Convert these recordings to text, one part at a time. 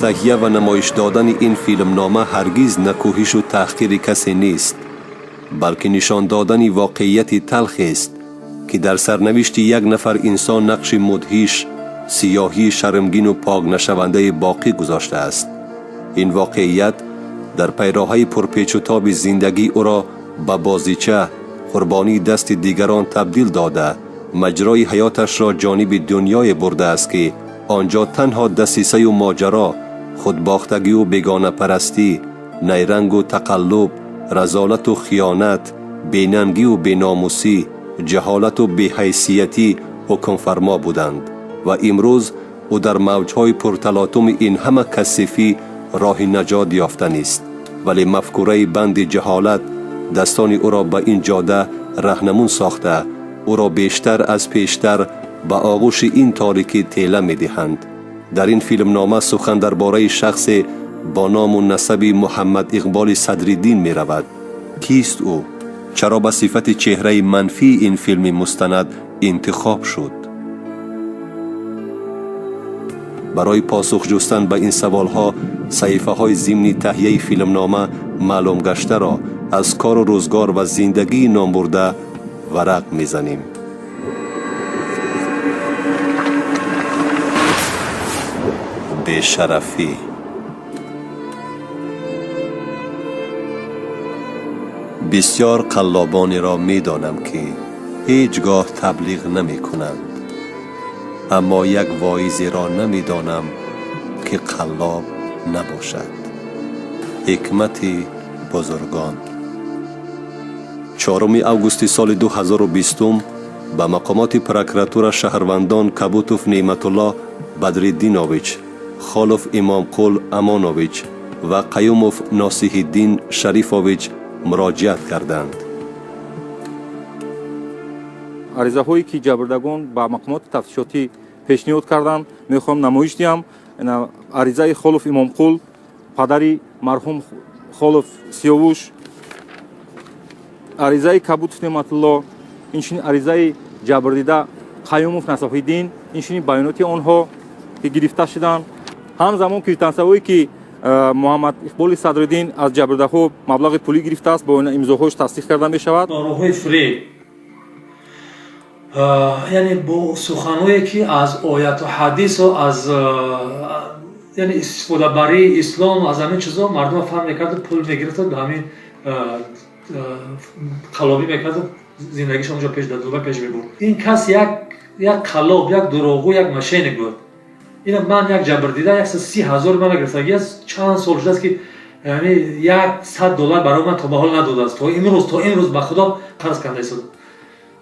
تهیه و نمایش دادن این فیلمنامه هرگز نکوهش و تحقیر کسی نیست، بلکه نشان دادن واقعیت تلخ است که در سرنوشت یک نفر انسان نقش مدهش، سیاهی، شرمگین و پاک نشونده باقی گذاشته است. این واقعیت در پیراهه پرپیچ و تاب زندگی او را به بازیچه، قربانی دست دیگران تبدیل داده مجرای حیاتش را جانب دنیای برده است که آنجا تنها دسیسه و ماجرا، خودباختگی و بیگانه پرستی، نیرنگ و تقلب، رذالت و خیانت، بیننگی و بیناموسی، جهالت و بی‌حیثیتی حکم فرما بودند و امروز او در موجهای پرتلاطم این همه کثیفی راه نجات یافتن است، ولی مفکوره بند جهالت دستان او را به این جاده راهنمون ساخته او را بیشتر از پیشتر به آغوش این تاریکی تیله می دهند. در این فیلمنامه سخن درباره شخص با نام و نسب محمد اقبال صدرالدین می رود. کیست او؟ چرا به صفت چهره منفی این فیلم مستند انتخاب شد؟ برای پاسخ جستن به این سوالها صحیفه های ضمن تهیه فیلمنامه معلوم گشته را از کار و روزگار و زندگی نامبرده ورق میزنیم. بی‌شرفی. بسیار قلابانی را میدانم که هیچگاه تبلیغ نمی کنند، اما یک واعظی را نمیدانم که قلاب نباشد. حکمت بزرگان. 4 اوگوست سال 2020 به مقامات پروکراتور شهروندان کبوتوف نعمت الله بدرالدینویچ، خالف امام قل امانویچ و قیوموف ناصح الدین شریفویچ مراجعت کردند. عریضه هایی که جبردگان با مقامات تفتیشاتی پیشنهاد کردند میخوام نمایش دهم. عریضه خالف امام قل پدری مرحوم خالف سیاوش، عریضه کبوتوف نعمت الله، اینشین عریضه جبردیده قیوموف ناصح الدین، اینشین بیانات آنها که گرفته شدند. همزمان کریتانسایی که محمد اقبال صدرالدین از جبرده ها مبلغ پولی گرفته است با این امضاهاش تصدیق کرده می شود. راههای فریب، یعنی با سخنهایی که از آیات و حدیث و از یعنی استفاده برای اسلام از همین چیزا مردم فهم میکرد، پول میگرفت و همین قلابی میکرد، زندگیش اونجا پیش داد پیش میبرد. این کس یک قلاب، یک دروغگو، یک مشین بود. این من یک جبردیده 130,000 من گرفتگی از چند سال شده است که یعنی $100 برای من تا به حال نداده است. تا امروز به خدا قرض کنده است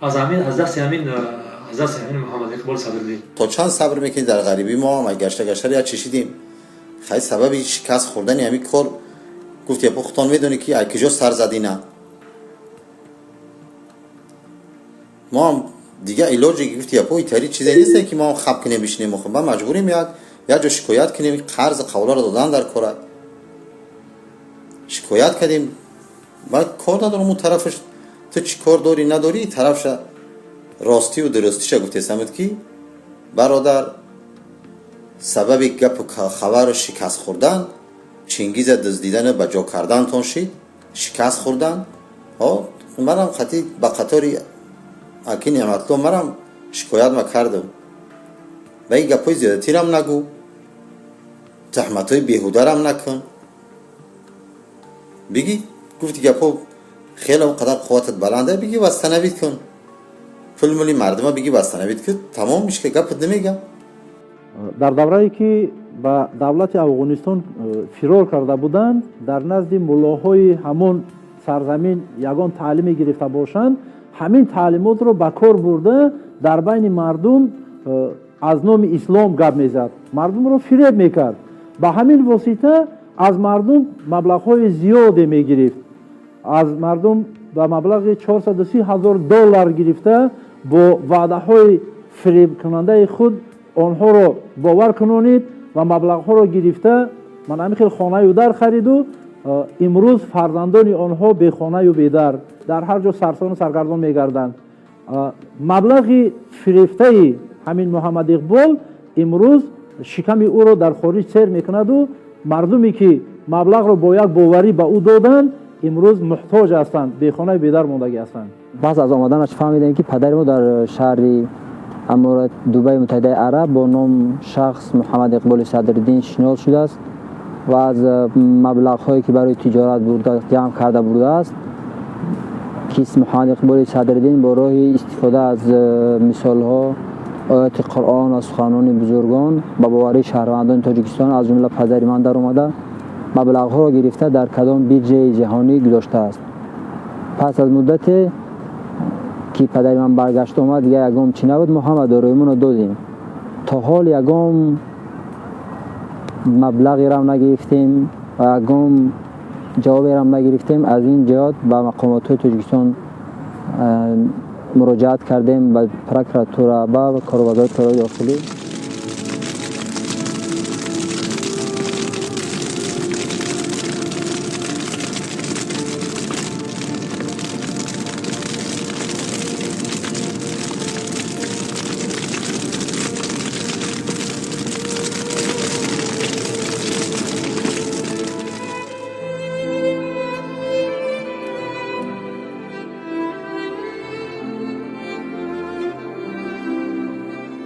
از دست همین محمد اقبال صدرالدین. تا چند صبر میکنید در غریبی ما گشته یا چشیدیم. خیلی سبب شکست خوردن همین کار گفت یا پختان میدونی که اکیجا سر زدی نه. ما هم دیگه علاجی گفت یا پوی تری چیزی نیست که ما خب کنیم بشینیم خب ما مجبوریم یا جا شکایت کنیم. قرض قولا رو دادن در کار شکایت کردیم. بعد کار ندارم اون طرفش تو چی کار داری نداری طرفش راستی و درستیش گفت اسمت کی برادر سبب گپ و خبر و شکست خوردن چنگیز دزدیدن به جا کردن تون شید شکست خوردن ها. منم خطی با قطاری اکی نعمت الله مرم شکایت ما کردم و این گپای زیادتی رم نگو، تحمت های بیهوده رم نکن. بگی گفتی گپا خیلی قدر قوتت بلنده بگی وستنوید کن، پول ملی مردم بگی وستنوید کن، تمام میشه که گپت نمیگم. در دوره‌ای که با دولت افغانستان فرار کرده بودند در نزد ملاهای همون سرزمین یگان تعلیم گرفته باشند، همین تعلیمات رو به کار برده در بین مردم از نام اسلام گپ میزد، مردم رو فریب میکرد. با همین واسطه از مردم مبلغ‌های زیادی میگرفت، از مردم به مبلغ $430,000 گرفته با وعده‌های فریب کننده خود آنها رو باور کنونید و مبلغ‌ها رو گرفته من همین خانه و در خرید و امروز فرزندان آنها به خانه و به در هر جا سرسان و سرگردان میگردند. مبلغ فریفته همین محمد اقبال امروز шиками ӯро дар хориҷ сер мекунаду мардуме ки маблағро бо як боварӣ ба ӯ доданд имрӯз муҳтоҷ ҳастанд, бехонаи бедар мондагӣ ҳастанд. пас аз омаданаш фаҳмидем ки падари мо дар шаҳри аморат дубайи муттаҳидаи араб бо ном шахс муҳаммад иқболи садриддин шинос шудааст ва аз маблағҳое ки барои тиҷорат ҷамъ карда бурдааст ки муҳаммад иқболи садриддин бо роҳи истифода аз мисолҳо ояти қуръон ва суханони бузургон ба боварии шаҳрвандони тоҷикистон аз ҷумла падари ман даромада маблағҳоро гирифта дар кадом бирҷаи ҷаҳонӣ гузоштааст. пас аз муддате ки падари ман баргашт омад, дигар ягом чӣ набуд, мо ҳама дороимонро додем. то ҳол ягом маблағерам нагирифтем ва ягом ҷавоберам нагирифтем. аз ин ҷиҳат ба мақомотҳои Тоҷикистон муроҷиат кардем, ба прокуратура ба корвазори кори дохилӣ.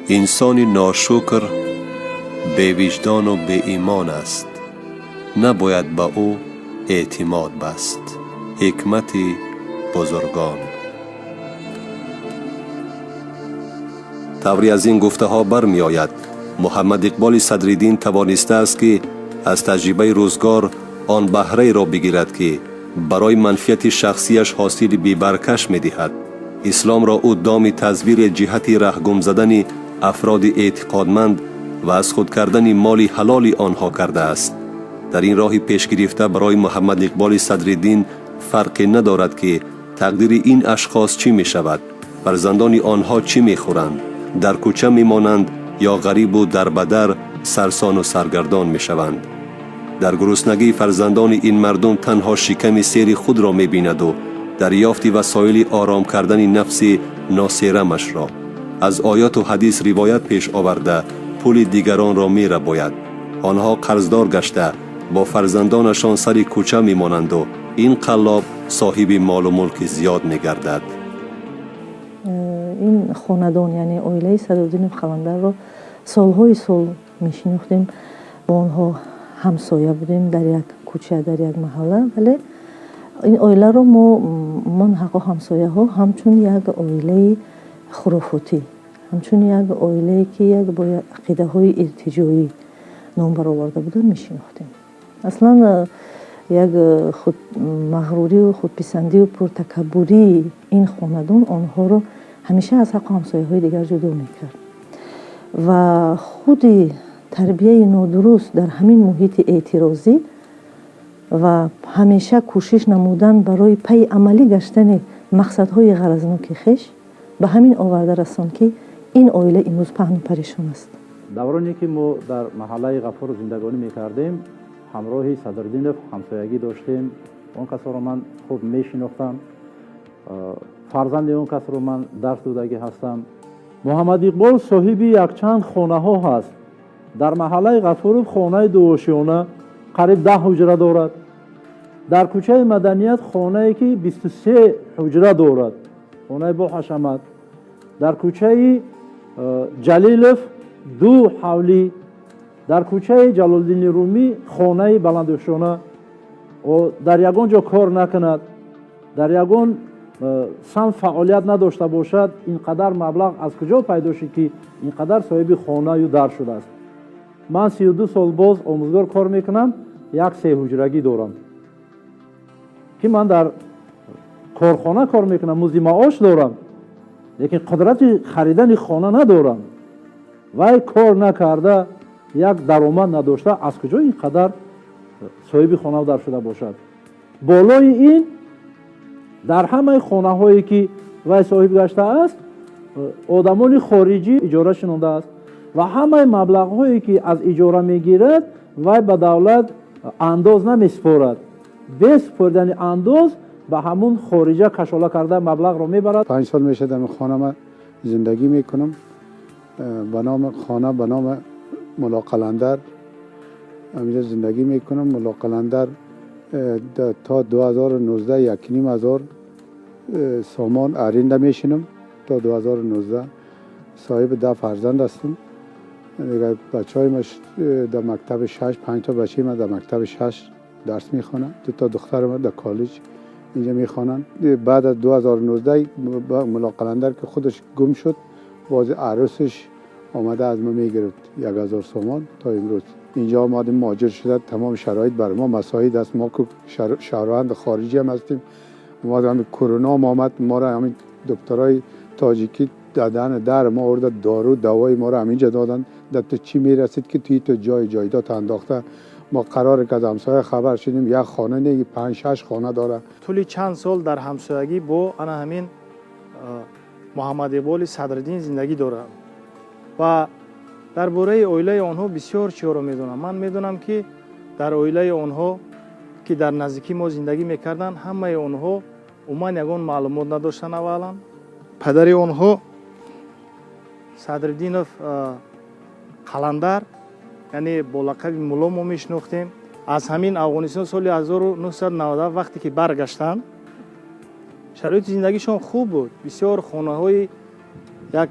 انسان ناشکر به وجدان و به ایمان است، نباید به او اعتماد بست. حکمت بزرگان. طوری از این گفته ها برمی آید محمد اقبال صدرالدین توانسته است که از تجربه روزگار آن بهره را بگیرد که برای منفعت شخصیش حاصل بی‌برکش می دهد. اسلام را او دام تزویر جهت رهگم زدن افراد اعتقادمند و از خود کردن مال حلال آنها کرده است. در این راه پیش گرفته برای محمد اقبال صدرالدین فرقی ندارد که تقدیر این اشخاص چی می شود، فرزندان آنها چی می خورند، در کوچه می مانند یا غریب و در بدر سرسان و سرگردان می شوند. در گرسنگی فرزندان این مردم تنها شکم سیر خود را می بیند و دریافت وسایل آرام کردن نفس ناسیرمش را از آیات و حدیث روایت پیش آورده پول دیگران را می رباید. آنها قرضدار گشته با فرزندانشان سر کوچه می مانند و این قلاب صاحب مال و ملک زیاد می گردد. این خاندان یعنی اویله صدرالدین قلندر را سالهای سال می شناختیم، با آنها همسایه بودیم در یک کوچه در یک محله، ولی این اویله را من حقا همسایه ها همچون یک اویله خرافاتی، همچون یک اویله که یک با عقیده های ارتجاعی نام برآورده بودن می شناختیم. اصلا یک خود مغروری و خودپسندی و پرتکبری این خاندان آنها را همیشه از حق همسایه های دیگر جدا میکرد و خود تربیه نادرست در همین محیط اعتراضی و همیشه کوشش نمودن برای پی عملی گشتن مقصدهای غرضناک خویش به همین آورده رساند که این عائله امروز پهن پریشان است. دورانی که ما در محله غفور زندگانی میکردیم همراهی صدرالدین همسایگی داشتیم. اون کسا رو من خوب میشناختم، فرزند اون کس رو من درس دادگی هستم. محمد اقبال صاحب یک چند خانه ها هست. در محله غفور خانه دوشیانه قریب 10 حجره دارد. در کوچه مدنیت خانه که 23 حجره دارد، خانه با حشمت. در کوچه جلیلف 2 حولی. در کوچه جلالدین رومی خانه بلندوشانه و در یگان جا کار نکند، در یگان سم فعالیت نداشته باشد، اینقدر مبلغ از کجا پیدا شد که اینقدر صاحب خانه و در شده است. من 32 سال باز آموزگار کار میکنم، یک 3 حجرگی دارم که من در کارخانه کار میکنم، مزد معاش دارم، لیکن قدرت خریدن خانه ندارم. وای کار نکرده، یک درآمد نداشته، از کجا اینقدر صاحب خانه در شده باشد؟ بالای این در همه خانه هایی که وای صاحب گشته است آدمان خارجی اجاره شنونده است و همه مبلغ هایی که از اجاره میگیرد وای به دولت انداز نمیسپارد، به سپردن انداز به همون خارجه کشاله کرده مبلغ رو میبرد. 5 سال میشه در خانه ما زندگی میکنم، به نام خانه به نام ملا قلندر همینجا زندگی میکنم. ملا قلندر تا 2019 1,500 سامان ارین میشنم. تا 2019 صاحب 10 فرزند هستم. دیگه بچه های در مکتب 6 5 تا بچه من در مکتب 6 درس میخوانن. 2 تا دختر من در کالج اینجا میخوانن. بعد از 2019 ملا قلندر که خودش گم شد، باز عروسش آمده از ما میگرفت 1000 سامان. تا امروز اینجا آمدیم مهاجر شده. تمام شرایط بر ما مساعد است. ما که شهروند خارجی هم هستیم. ما همین کرونا آمد، ما را همین دکترای تاجیکی دادن در ما آورده، دارو دوای ما را همینجا دادن. در تو چی میرسید که توی تو جایداد انداخته. ما قراره که از همسایه خبر شدیم یک خانه نه 5 6 خانه داره. طولی چند سال در همسایگی با انا همین محمد اقبال صدرالدین زندگی دارم و درباره اویله آنها بسیار چیزا میدونم. من میدونم که در اویله آنها که در نزدیکی ما زندگی میکردن، همه آنها عموما یگان معلومات نداشتن. اولا پدر آنها صدرالدین قلندر، یعنی با لقب مولا ما میشناختیم. از همین افغانستان سال 1990 وقتی که برگشتن، شرایط زندگیشون خوب بود. بسیار خانه های یک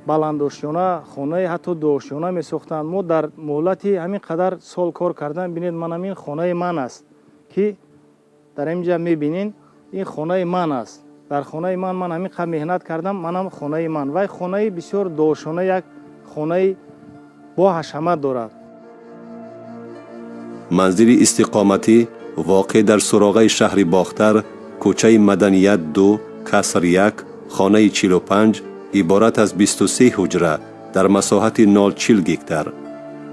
بلندآشیانه، خانه حتی دوآشیانه میساختند. ما در مهلتی همین قدر سال کار کردن. ببینید من همین خانه من است که در اینجا میبینین، این خانه من است. در خانه من همین قدر مهنت کردم. منم خانه من و خانه بسیار دوآشیانه، یک خانه با حشمت دارد. منزل استقامتی واقع در سراغه شهر باختر، کوچه مدنیت 2 کسر 1 خانه 45 عبارت از 23 حجره در مساحت 0.40 گکتر.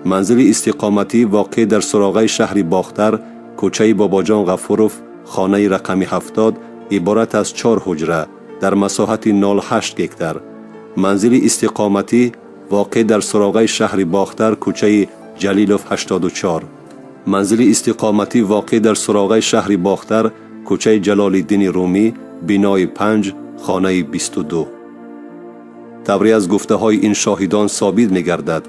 منزل استقامتی واقع در سراغه شهر باختر، کوچه باباجان غفوروف خانه رقم 70 عبارت از 4 حجره در مساحت 0.8 گکتر. منزل استقامتی واقع در سراغه شهر باختر، کوچه جلیلوف 84. منزل استقامتی واقع در سراغه شهر باختر، کوچه جلال الدین رومی بنای 5 خانه 22. تبری از گفته های این شاهدان ثابت می گردد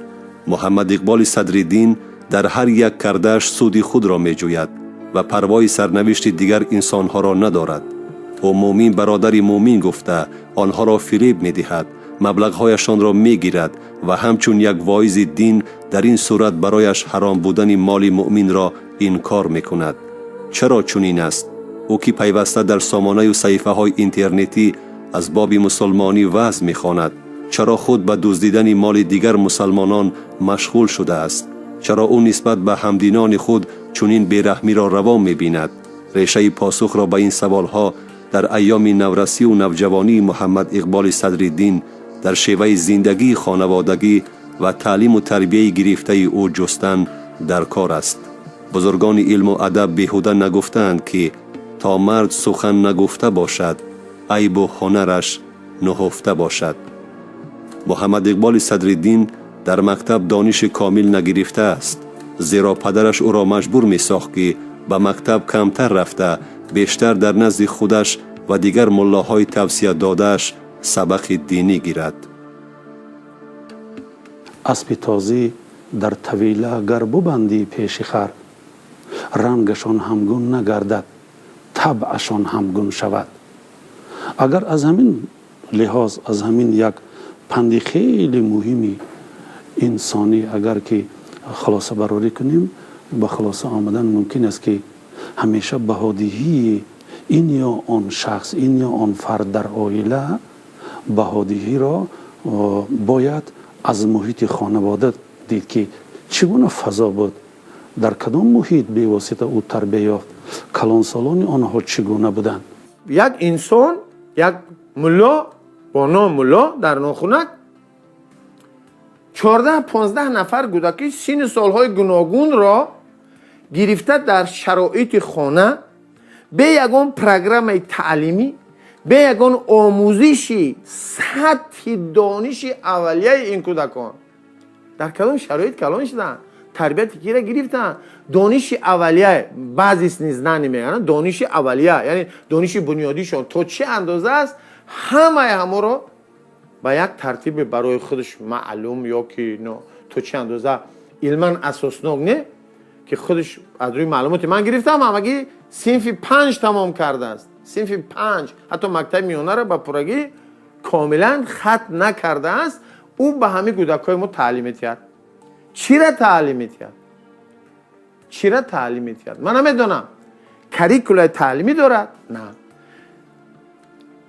محمد اقبال صدرالدین در هر یک کردش سود خود را می جوید و پروای سرنوشت دیگر انسانها را ندارد. او مومین برادر مومین گفته آنها را فریب می دهد، مبلغهایشان را می گیرد و همچون یک واعظ دین در این صورت برایش حرام بودن مال مؤمن را انکار می کند. چرا چنین است؟ او که پیوسته در سامانه و صحیفه های اینترنتی از باب مسلمانی وعظ می خواند، چرا خود به دزدیدن مال دیگر مسلمانان مشغول شده است؟ چرا او نسبت به همدینان خود چنین بیرحمی را روا می بیند؟ ریشه پاسخ را به این سوال ها در ایام نورسی و نوجوانی محمد اقبال صدرالدین در شیوه زندگی خانوادگی و تعلیم و تربیه گرفته او جستن در کار است. بزرگان علم و ادب بیهوده نگفتند که تا مرد سخن نگفته باشد، عیب و هنرش نهفته باشد. محمد اقبال صدرالدین در مکتب دانش کامل نگرفته است، زیرا پدرش او را مجبور می ساخت که به مکتب کمتر رفته بیشتر در نزد خودش و دیگر ملاهای توصیه دادهش سبق دینی گیرد. اسب تازی در طویله گر ببندی پیش خر، رنگشان همگون نگردد، طبعشان همگون شود. اگر از همین لحاظ، از همین یک پند خیلی مهمی انسانی اگر که خلاصه براری کنیم، به خلاصه آمدن ممکن است که همیشه بهادیهی این یا آن شخص، این یا آن فرد در عائله، بهادیهی را باید از محیط خانواده دید که چگونه فضا بود، در کدام محیط به واسطه او تربیت یافت، کلانسالان آنها چگونه بودند. یک انسان، یک ملا با نام ملا در ناخونک 14-15 نفر کودکی سن سالهای گوناگون را گرفته در شرایط خانه به یگان پروگرام تعلیمی، به یگان آموزشی سطح دانش اولیه این کودکان در کدام شرایط کلان شدن، تربیت کی را گرفتن، دانش اولیه، بعضی نیز نمیگن دانش اولیه یعنی دانش بنیادیشون تا چه اندازه است، همه را با یک ترتیب برای خودش معلوم یا که تو چه اندازه علما اساسناک نه که خودش از روی معلومات من گرفتم همگی صنف 5 تمام کرده است. صنف 5 حتی مکتب میانه را به پورگی کاملا خط نکرده است. او به همه کودکای ما تعلیم کرد. چی را تعلیم کرد؟ چی را تعلیم کرد؟ من نمیدونم. کریکولای تعلیمی دارد؟ نه.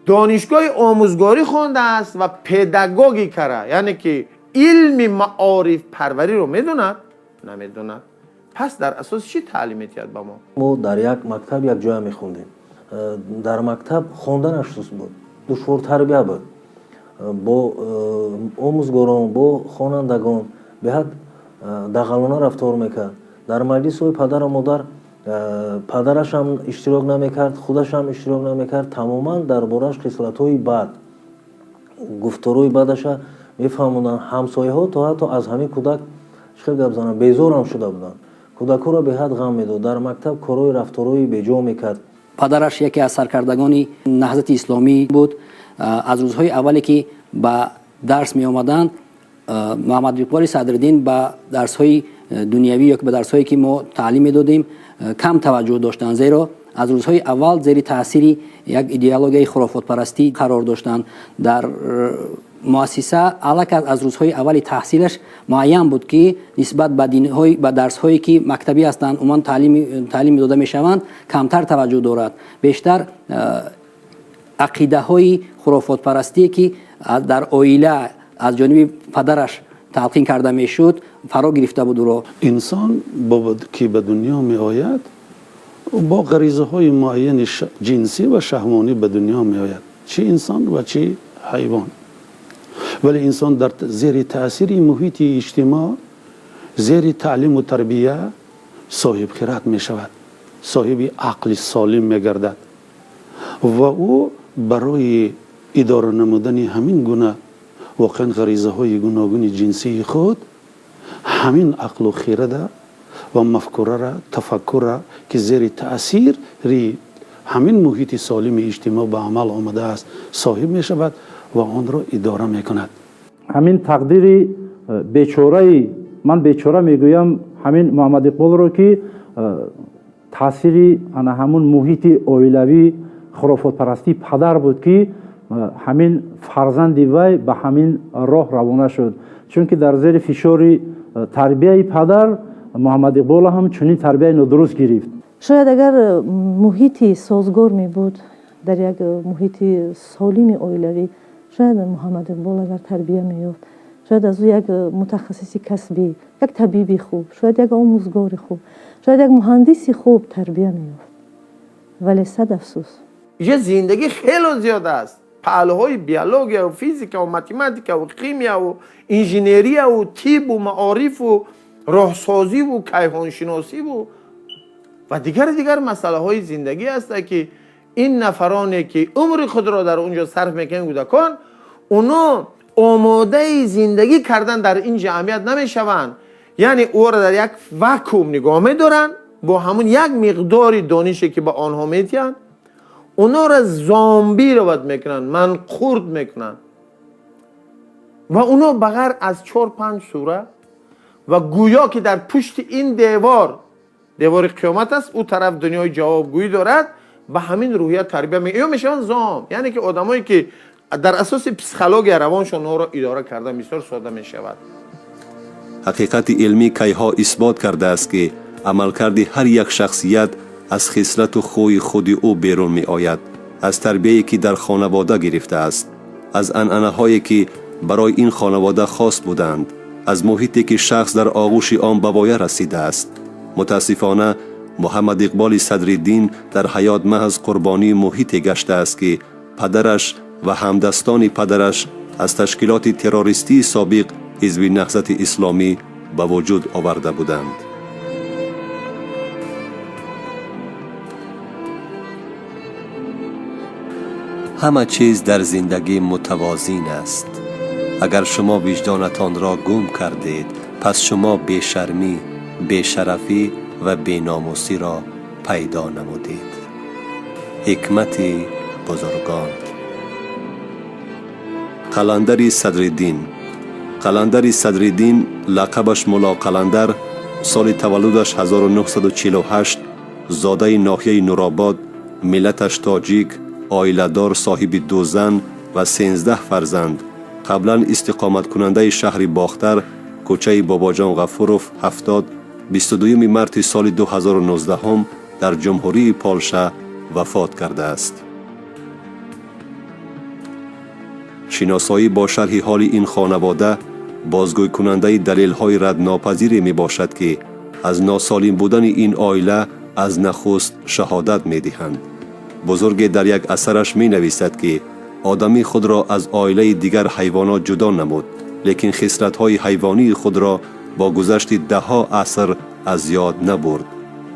دانشگاه آموزگاری خونده است و پداگوگی کرده، یعنی که علم معارف پروری رو میدوند؟ نمیدوند. پس در اساس چی تعلیم کرد با ما در یک مکتب یک جای میخوندیم. در مکتب خواندنش سوس بود، دشوار تربیه بود. با آموزگاران، با خوانندگان به حد دغلانه رفتار میکرد. در مجلس های پدر و مادر پدرش هم اشتراک نمیکرد، خودش هم اشتراک نمیکرد. تماما دربارش خصلت های بد، گفتارهای بدش میفهموندن. همسایه ها تا حتی از همین کودک چخیل گپ زنن بیزار هم شده بودن. کودک‌ها را به حد غم میداد. در مکتب کارهای رفتارهای بیجا میکرد. پدرش یکی از سرکردگان نهضت اسلامی بود. از روزهای اولی که به درس می آمدند محمد اقبال صدرالدین به درس‌های دنیوی یا به درس‌هایی که ما تعلیم میدادیم کم توجه داشتند، زیرا از روزهای اول زیر تاثیر یک ایدئولوژی خرافات پرستی قرار داشتند. در مؤسسه الک از روزهای اولی تحصیلش معین بود که نسبت به درس‌هایی که مکتبی هستند عموما تعلیم داده میشوند کمتر توجه دارد. بیشتر عقیده های خرافات پرستی که در عائله از جانب پدرش تلقین کرده میشد فرا گرفته بود. رو انسان که به دنیا می آید با غریزه های معین جنسی و شهوانی به دنیا می آید، چه انسان و چه حیوان. ولی انسان در زیر تاثیر محیط اجتماع، زیر تعلیم و تربیه صاحب خرد می شود، صاحب عقل سالم می گردد و او برای اداره نمودن همین گونه واقعا غریزه های گوناگون جنسی خود همین عقل و خرد و مفکوره را، تفکر را که زیر تاثیر همین محیط سالم اجتماع به عمل آمده است صاحب می شود و آن را اداره می کند. همین تقدیر بیچاره، من بیچاره میگویم همین محمد اقبال رو که تاثیر همون محیط عائلوی خرافات پرستی پدر بود که همین فرزند وی به همین راه روانه شد. چون که در زیر فشار تربیه پدر محمد اقبال هم چنین تربیه ندرست گرفت. شاید اگر محیطی سازگار می بود، در یک محیط سالم عائلوی، شاید محمد اقبال اگر تربیه می یافت، شاید از او یک متخصص کسبی، یک طبیب خوب، شاید یک آموزگار خوب، شاید یک مهندس خوب تربیه می یافت. ولی صد افسوس یه زندگی خیلی زیاد است. پهلوهای بیولوژی و فیزیک و متماتیک و کیمیا و انجینری و طب و معارف و راهسازی و کیهانشناسی و دیگر مسئله های زندگی است که این نفرانی که عمر خود را در اونجا صرف میکنن کودکان، اونا آماده زندگی کردن در این جمعیت نمیشوند. یعنی او را در یک واکوم نگاه میدارن با همون یک مقداری دانشی که با آنها میتین، اونا را زامبی رو بد میکنن، من خورد میکنن و اونا بغیر از 4-5 سوره و گویا که در پشت این دیوار قیامت است، او طرف دنیای جوابگویی دارد، به همین روحیت تربیه میشن زام. یعنی که آدمایی که در اساس پسیکولوژی روانشون اونا را اداره کرده بسیار ساده میشود. حقیقت علمی کیها اثبات کرده است که عملکرد هر یک شخصیت از خصلت و خوی خود او بیرون می آید. از تربیه‌ای که در خانواده گرفته است، از عنعنه‌هایی که برای این خانواده خاص بودند، از محیطی که شخص در آغوش آن به وای رسیده است. متاسفانه محمد اقبال صدرالدین در حیات محض قربانی محیطی گشته است که پدرش و همدستان پدرش از تشکیلات تروریستی سابق حزب نهضت اسلامی به وجود آورده بودند. همه چیز در زندگی متوازن است. اگر شما وجدانتان را گم کردید، پس شما بیشرمی، بیشرفی و بیناموسی را پیدا نمودید. حکمت بزرگان. قلندر صدرالدین قلندر صدرالدین لقبش ملا قلندر سال تولدش 1948 زاده ناحیه نورآباد، ملتش تاجیک، عائله‌دار، صاحب 2 زن و 13 فرزند. قبلا استقامت کننده شهر باختر، کوچه باباجان غفوروف 70، 22 مارس سال 2019 در جمهوری پولشا وفات کرده است. شناسایی با شرح حال این خانواده بازگوی کننده دلیل های رد ناپذیری می باشد که از ناسالم بودن این عائله از نخست شهادت می دهند. بزرگ در یک اثرش می نویسد که آدمی خود را از عائله دیگر حیوانات جدا نمود، لیکن خصلت های حیوانی خود را با گذشت 10 عصر از یاد نبرد.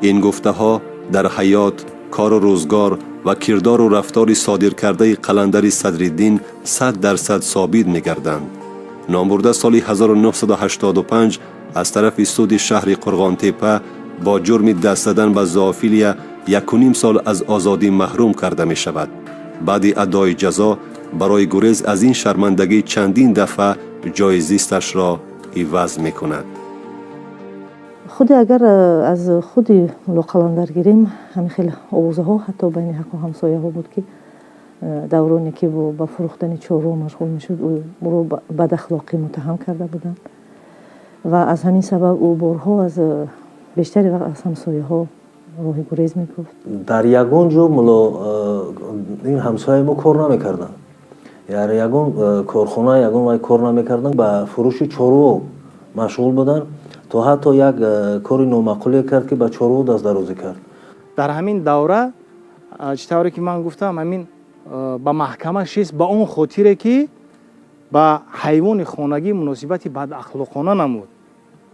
این گفته ها در حیات، کار و روزگار و کردار و رفتار صادر کرده قلندر صدرالدین 100% ثابت می گردند. نامبرده سال 1985 از طرف سود شهر قرغانتپه با جرم دست زدن به زوافیلیا 1.5 سال از آزادی محروم کرده می شود. بعد ادای جزا برای گریز از این شرمندگی چندین دفعه جای زیستش را عوض می کند. خود اگر از خود ملا قلندر گیریم، همین خیلی اوضاع ها حتی بین حق و همسایه ها بود که دورانی که با فروختن چهارو مشغول میشد او رو بد اخلاقی متهم کرده بودن و از همین سبب او بارها از بیشتری وقت از همسایه ها راه گریز میگفت. در یگان جو ملا این همسایه ما کار نمیکردن، یعنی یگان کارخانه یگان کار نمیکردن، با فروش چهارو مشغول بودن تا حتی یک کاری نامعقولی کرد که با چهارو دست درازی کرد. در همین دوره چطوری که من گفتم همین با محکمه شیست با اون خاطره که با حیوان خانگی مناسبتی بد اخلاقانه نمود.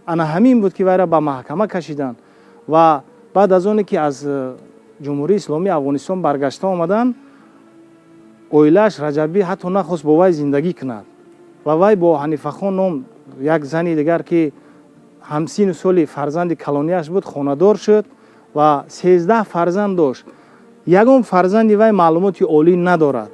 انا همین بود که وی را با محکمه کشیدن و بعد از اون که از جمهوری اسلامی افغانستان برگشته آمدن، اویلش رجبی حتی نخواست با وی زندگی کند و وی با حنیفه خان نام یک زنی دیگر که همسین سالی فرزند کلانیش بود خانه‌دار شد و 13 فرزند داشت. یگان فرزندی وی معلوماتی عالی ندارد.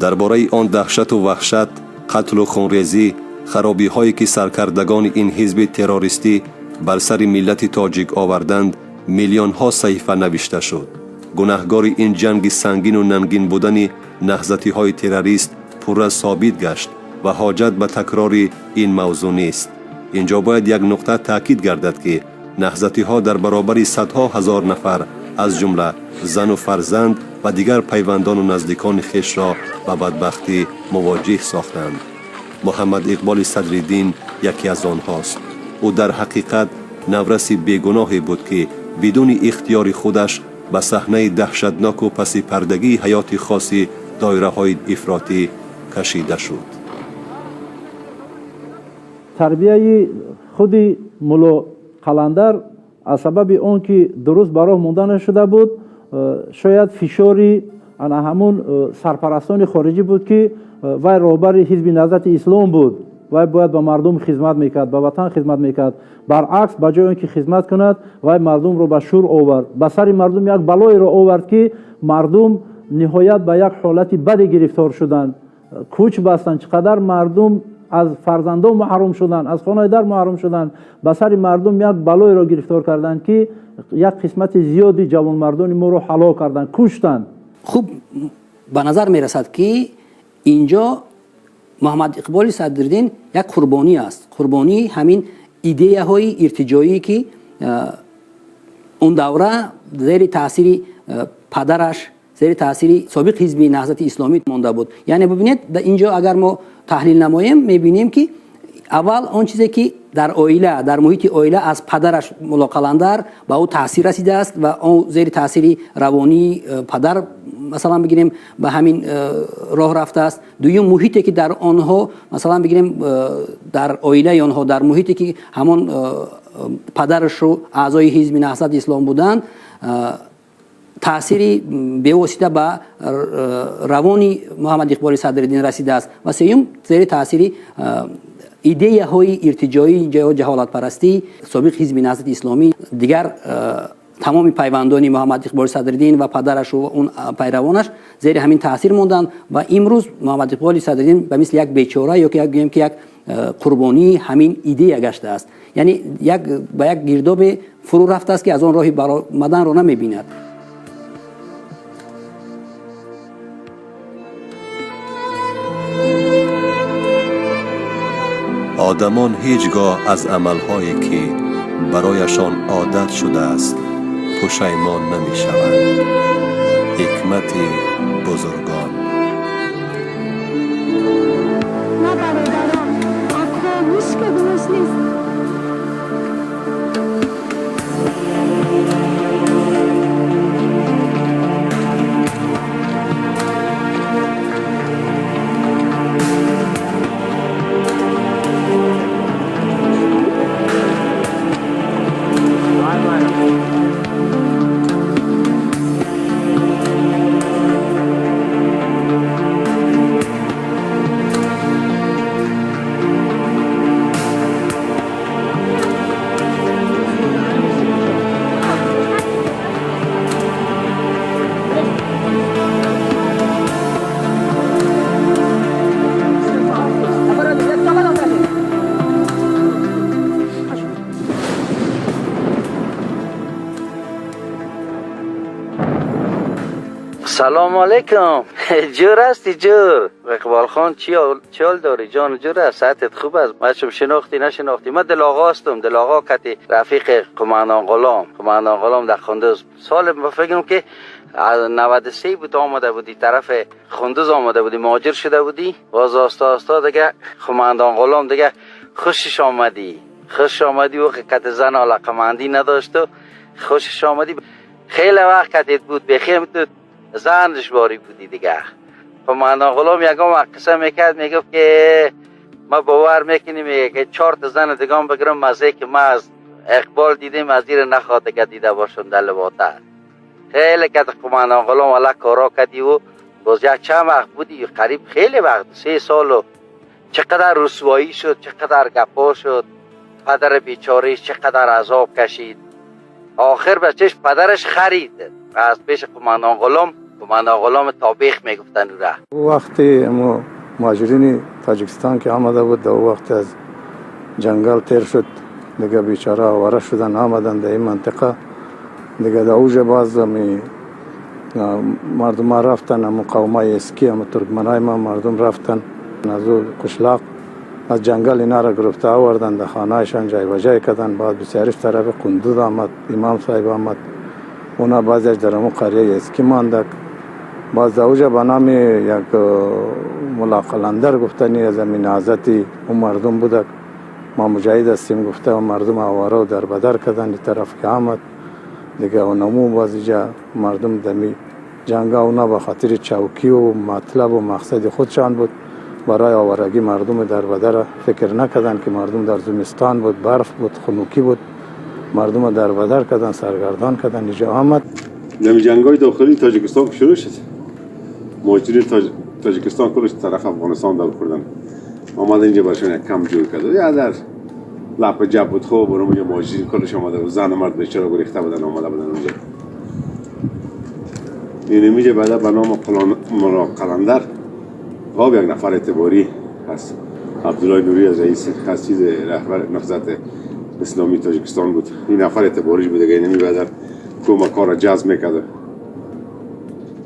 درباره آن دهشت و وحشت، قتل و خونریزی، خرابی هایی که سرکردگان این حزب تروریستی بر سر ملت تاجیک آوردند، میلیون ها صحیفه نوشته شد. گناهگار این جنگ سنگین و ننگین بودن نهضتی های تروریست پر از ثابت گشت و حاجت به تکرار این موضوع نیست. اینجا باید یک نقطه تاکید گردد که نهضتی ها در برابر صدها هزار نفر از جمله زن و فرزند و دیگر پیوندان و نزدیکان خویش را به بدبختی مواجه ساختند. محمد اقبال صدرالدین یکی از آنهاست. او در حقیقت نورسی بیگناهی بود که بدون اختیار خودش به صحنه دهشتناک و پس پردگی حیات خاصی دایره های افراطی کشیده شد. تربیه خود ملا قلندر از سبب اون که درست براه مونده نشده بود، شاید فشاری همون سرپرستان خارجی بود که وی رهبر حزب نهضت اسلام بود، وی باید به مردم خدمت میکرد، به وطن خدمت میکرد. برعکس به جای اینکه خدمت کند وی مردم رو به شور آورد، به سر مردم یک بلایی رو آورد که مردم نهایت به یک حالت بدی گرفتار شدند، کوچ بستند. چقدر مردم از فرزندان محروم شدند، از خانه در محروم شدند، به سر مردم یک بلایی را گرفتار کردند که یک قسمت زیادی جوان مردان ما رو هلاک کردند، کشتند. خوب به نظر می رسد که اینجا محمد اقبال صدرالدین یک قربانی است، قربانی همین ایده های ارتجاعی که اون دوره زیر تاثیر پدرش، زیر تاثیر سابق حزب نهضت اسلامی مانده بود. یعنی ببینید در اینجا اگر ما تحلیل نماییم میبینیم که اول آن چیزی که در عائله، در محیط عائله از پدرش ملا قلندر به او تاثیر رسیده است و اون زیر تاثیر روانی پدر مثلا بگیریم به همین راه رفته است. دویم محیطی که در آنها مثلا بگیریم در عائله آنها، در محیطی که همون پدرش و اعضای حزب نهضت اسلام بودند، تأثیری به واسطه به روانی محمد اقبال صدرالدین رسیده است. و سوم زیر تأثیر ایده های ارتجاعی، جهالت پرستی سابق حزب نهضت اسلامی دیگر تمام پیوندان محمد اقبال صدرالدین و پدرش و اون پیروانش زیر همین تاثیر موندن و امروز محمد اقبال صدرالدین به مثل یک بیچاره یا که یک قربانی همین ایده گشته است. یعنی به یک گرداب فرو رفته است که از آن راهی برآمدن را نمی‌بیند. آدمان هیچگاه از عملهایی که برایشان عادت شده است پشیمان نمی شوند. حکمت بزرگان. نه برادران، اقوام هیچ که درست نیست. سلام علیکم. جور هستی جور؟ اقبال خان چی حال داری جان؟ جور است؟ صحتت خوب است؟ بچم شناختی نشناختی؟ من دل آقا هستم. دل آقا کتی رفیق قماندان غلام در خندوز. سال ما فکرم که 93 بود آمده بودی طرف خندوز آمده بودی مهاجر شده بودی. باز آستا دیگه قماندان غلام دیگه خوشش آمدی و کت زن علاقمندی نداشت و خوشش آمدی. خیلی وقت کتیت بود بخیم تو زنش باری بودی دیگه. قماندان غلام یکم قصه میکرد میگفت که ما باور میکنیم میگه که 4 زن دیگه بگیرم مزه که ما از اقبال دیدیم از دیر نخواهد که دیده باشم در لباتر. خیلی که قماندان غلام والا کارا کردی و باز یک چند وقت بودی قریب خیلی وقت 3 سال و چقدر رسوایی شد، چقدر گپا شد، پدر بیچارهش چقدر عذاب کشید. آخر به چشم پدرش خرید از پیش قماندان غلام تابیخ میگفتن او وقتی مهاجرین تاجیکستان که آمده بود در وقت از جنگل تیر شد دیگه بیچاره آواره شدن آمدن در این منطقه دیگه در اوج باز مردم رفتن مقاومه اسکی ترکمنای ما مردم رفتن از او قشلاق از جنگل اینا را گرفته آوردن در خانهشان جای و جای کردن. بعد بسیارش طرف قندوز آمد، امام صاحب آمد، اونا بعضیش در همون قریه اسکی ماندک. باز در اوجه به نام یک ملا قلندر گفتنی از امین حضرتی اون مردم بودک ما مجاهد هستیم گفته و مردم آواره و در بدر کردن دی طرف که آمد دیگه اونمو باز اینجا مردم دمی جنگ اونا به خاطر چوکی و مطلب و مقصد خودشان بود برای آوارگی مردم در بدر فکر نکردن که مردم در زمستان بود، برف بود، خنوکی بود، مردم در بدر کردن، سرگردان کردن. اینجا آمد نمی جنگای داخلی تاجیکستان که شروع شد مهاجرین تاجیکستان کلش طرف افغانستان دار کردن آمد اینجا برشون یک کم جور کرد یا در لپ جب بود خوب برام اینجا مهاجرین کلش آمده و زن و مرد بیچاره گریخته بودن آمده بودن اونجا. این میجه بعدا به نام ملا قلندر آب یک نفر اعتباری هست عبدالله نوری از رئیس هست چیز رهبر نهضت اسلامی تاجیکستان بود. این نفر اعتباریش بوده که اینمی بعدا کمک‌ها را جذب میکرد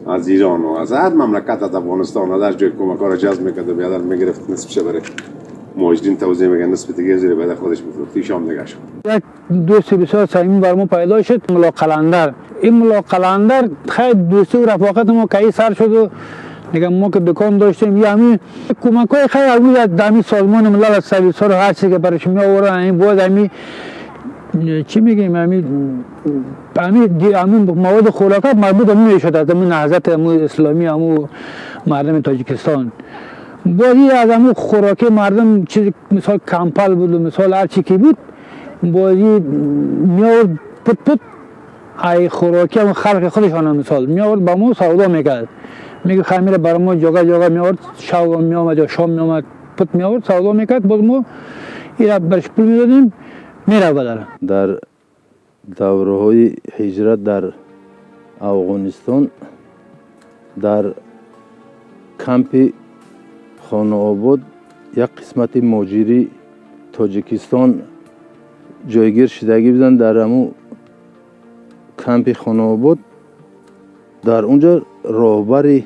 از ایران و از هر مملکت از افغانستان از هر جای کمک‌ها را جذب میکرد و بیادر میگرفت نصفش برای مهاجرین توزیع میگن نصف دیگه زیر بعد خودش میفروخت. شام نگه شد. یک دوست بسیار صمیمی بر ما پیدا شد ملا قلندر. این ملا قلندر خیلی دوستی و رفاقت ما کی سر شد و دیگه ما که دکان داشتیم یا همین کمک‌های خیلی از دمی سازمان ملل از سرویس‌ها رو هر چیزی که برایش میآورن این بود همین چی میگیم همین مواد خوراک مربوط به میشد از همین نهضت اسلامی همون مردم تاجیکستان. بازی از همون خوراک مردم چیزی مثال کمپل بود و مثال هر چی که بود بازی میآورد پت ای خوراکی هم خلق خودشان مثال میآورد با ما سودا میکرد میگه خمیر برای ما جاگا میآورد شام میآمد یا شام میآمد پت میآورد سودا میکرد باز ما این را برش پول میدادیم میره بدر. در دوره‌های هجرت در افغانستان در کمپ خانه آباد یک قسمت مهاجری تاجیکستان جایگیر شدگی بودن. در همون کمپ خانه آباد در اونجا راهبر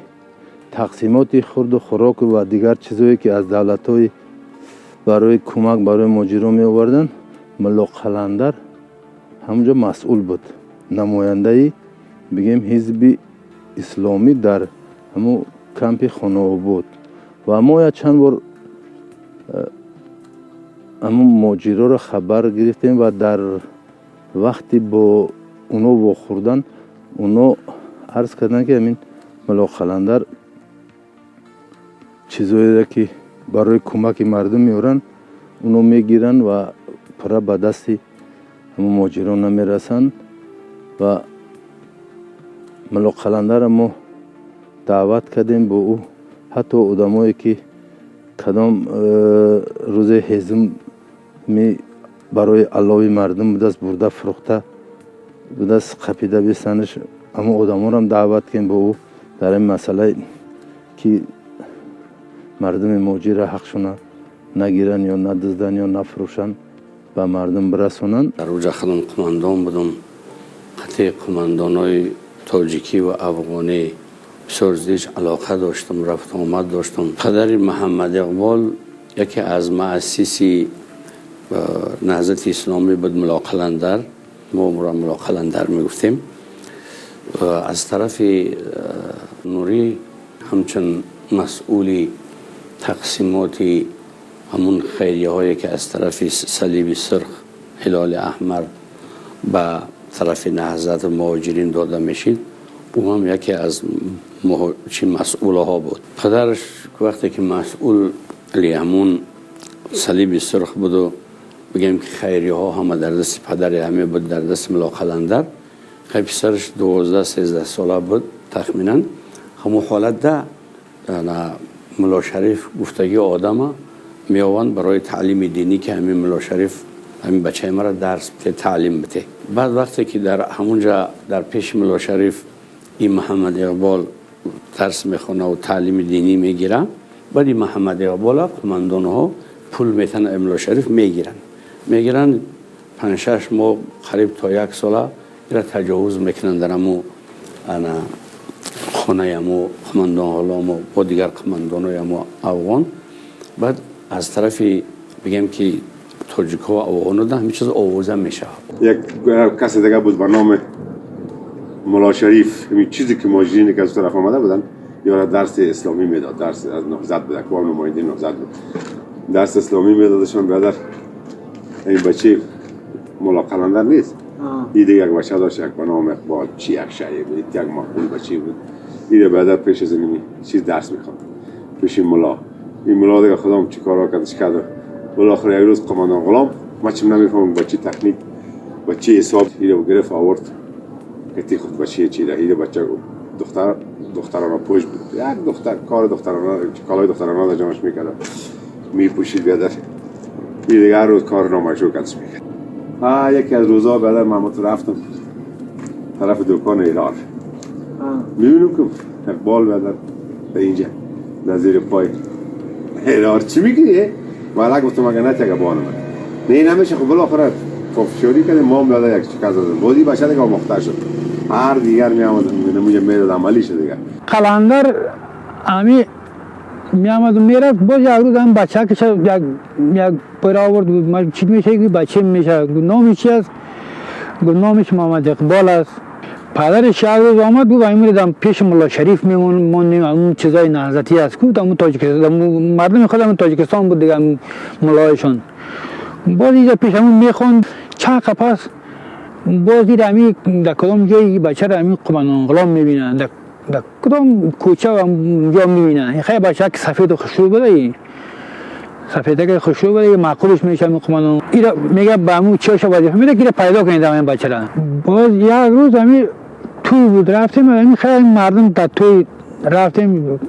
تقسیمات خورد و خوراک و دیگر چیزهایی که از دولت‌های برای کمک برای مهاجران می آوردن، ملا قلندر همونجا مسئول بود، نماینده بگیم حزب اسلامی در همون کمپ خانه آباد. و ما چند بار همون مهاجرا را خبر گرفتیم و در وقتی با اونا واخوردن اونا عرض کردن که همین ملا قلندر چیزایی را که برای کمک مردم میارن اونو میگیرن و پره به دستی همون مهاجران نمیرسن. و ملا قلندر ما دعوت کردیم با او، حتی آدمایی که کدام روز هزم می برای علاوه مردم بدست برده فروخته بدست قپیده بیستنش، اما آدم ها رو هم دعوت کردیم با او در این مسئله که مردم مهاجر حقشون نگیرن یا ندزدن یا نفروشن به مردم برسونن. در اوجه خودم قماندان بودم، قطع قماندان های تاجیکی و افغانی بسیار زیش علاقه داشتم، رفت آمد داشتم. پدر محمد اقبال یکی از مؤسسی نهضت اسلامی بود، ملا قلندر، ما ملا قلندر میگفتیم. و از طرف نوری همچون مسئولی تقسیماتی همون خیریه هایی که از طرف صلیب سرخ، هلال احمر به طرف نهضت مهاجرین داده میشید، او هم یکی از مسئول ها بود. پدرش وقتی که مسئول همون صلیب سرخ بود و بگیم که خیریه ها همه در دست پدر همه بود، در دست ملا قلندر. خیلی پسرش 12-13 ساله بود تخمینا. همون حالت ده ملا شریف گفتگی آدم میآوند برای تعلیم دینی که همین ملا شریف همین بچه ما را درس بده، تعلیم بده. بعد وقتی که در همونجا در پیش ملا شریف این محمد اقبال درس میخونه و تعلیم دینی میگیره، بعد این محمد اقبال قماندان ها پول میتن ملا شریف میگیرن 5-6 ماه قریب تا 1 ساله را تجاوز میکنن در همون خانه همو قماندان ها با دیگر قماندان های همو افغان. بعد از طرف بگم که تاجیک ها و افغان ده همین چیز آوازه میشه. یک کسی دیگه بود به نام ملا شریف، همین چیزی که مهاجرین که از طرف آمده بودن یا درس اسلامی میداد، درس از نهضت بود، اکبر نماینده نهضت بود، درس اسلامی میدادشون. برادر این بچه ملا قلندر نیست، این دیگه یک بچه داشت یک به نام اقبال، چی یک شایی بود، یک معقول بچه بود. این برادر پیش از اینمی چیز درس میخواد پیش ملا. این ملا دیگه خودم چی کارا کرد بالاخره یک روز قماندان غلام، ما چیم نمیفهمم بچه تکنیک بچه حساب اینو گرفت آورد کتی خود بچه چی ده. این بچه دخترانه پوش بود، یک دختر کار دخترانه، کالای دخترانه در جامش میکرد، میپوشید. بیادر این دیگه هر روز کار نامشروع کردش میکرد. یکی از روزها بعد من رفتم طرف دکان هلال، میبینم که اقبال بعد به اینجا در زیر پای هلال چی میگی؟ والا گفتم اگه نتیگه بانم نه نمیشه. خب بالاخره فشاری کردیم، ما هم داده یک چکه زدن بودی بچه دیگه مختار شد، هر دیگر میامد نموجه میداد عملی شد دیگه. قلندر امی میامد و میرفت، باز یک روز هم بچه که یک پیرا آورد بود، چی میشه که بچه میشه، نامش چی است؟ نامش محمد اقبال است. پدرش یک روز آمد بود و میردم پیش ملا شریف میمونیم، اون چیزای نهضتی است که اون تاجیکستان مردم خودم تاجیکستان بود دیگه ملایشون. باز اینجا پیش همون میخوند چند قپس، باز دید همی در کدام جایی بچه را همی قماندان غلام میبینن، در کدام کوچه اونجا میبینن. خیلی بچه که سفید و خوشرو بوده، سفیده که خوشرو بوده، معقولش میشه همی قماندان میگه به همون چهش وظیفه میده که پیدا کنید همین بچه را. باز یک روز همی توی بود رفتیم، همی خیلی مردم در توی رفتیم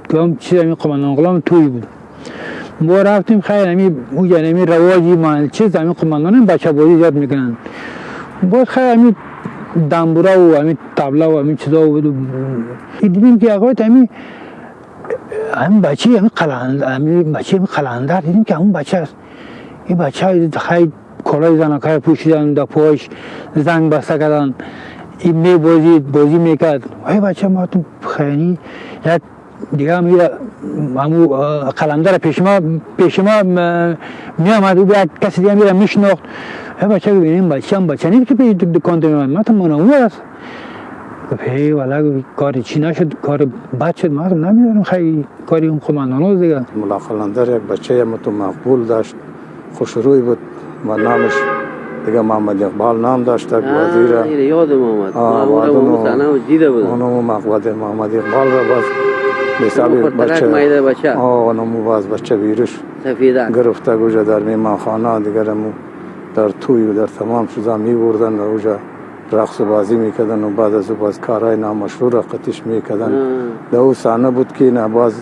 کدام چیز همی قماندان غلام توی بود. ما رفتیم خیلی همی اون همی رواجی مال چیز همی قماندان بچه بازی زیاد میکنن. باز خیلی همین دنبوره و همین طبله و همین چیزا بود. دیدیم که آقای همین بچه همین قلندر دیدیم که همون بچه است. این بچه خیلی کلاه زنکای پوشیدن، در پاش زنگ بسته کردن، این بازی میکرد. این بچه ما تو خیلی یک دیگه همون قلندر پیش ما میامد و یک کسی دیگه میره میشناخت. این بچه رو بینیم بچه نیست که پیش دکان میامد، ما تو منامور است. گفت والا کار چی نشد، کار بد شد، ما نمیدونم خیلی کاری اون قماندان دیگه. ملا قلندر یک بچه تو مقبول داشت، خوشروی بود و نامش دیگه محمد اقبال نام داشت. وزیر یادم آمد محمد دیده بود اونم محمد اقبال را باز حسابی بچه اونم باز بچه ویرش گرفته گوجه در میمانخانه دیگر در توی و در تمام چیزا می بردن و اوجا رقص و بازی میکردن و بعد از او باز کارهای نامشهور قطیش میکردن. در او صحنه بود که نه باز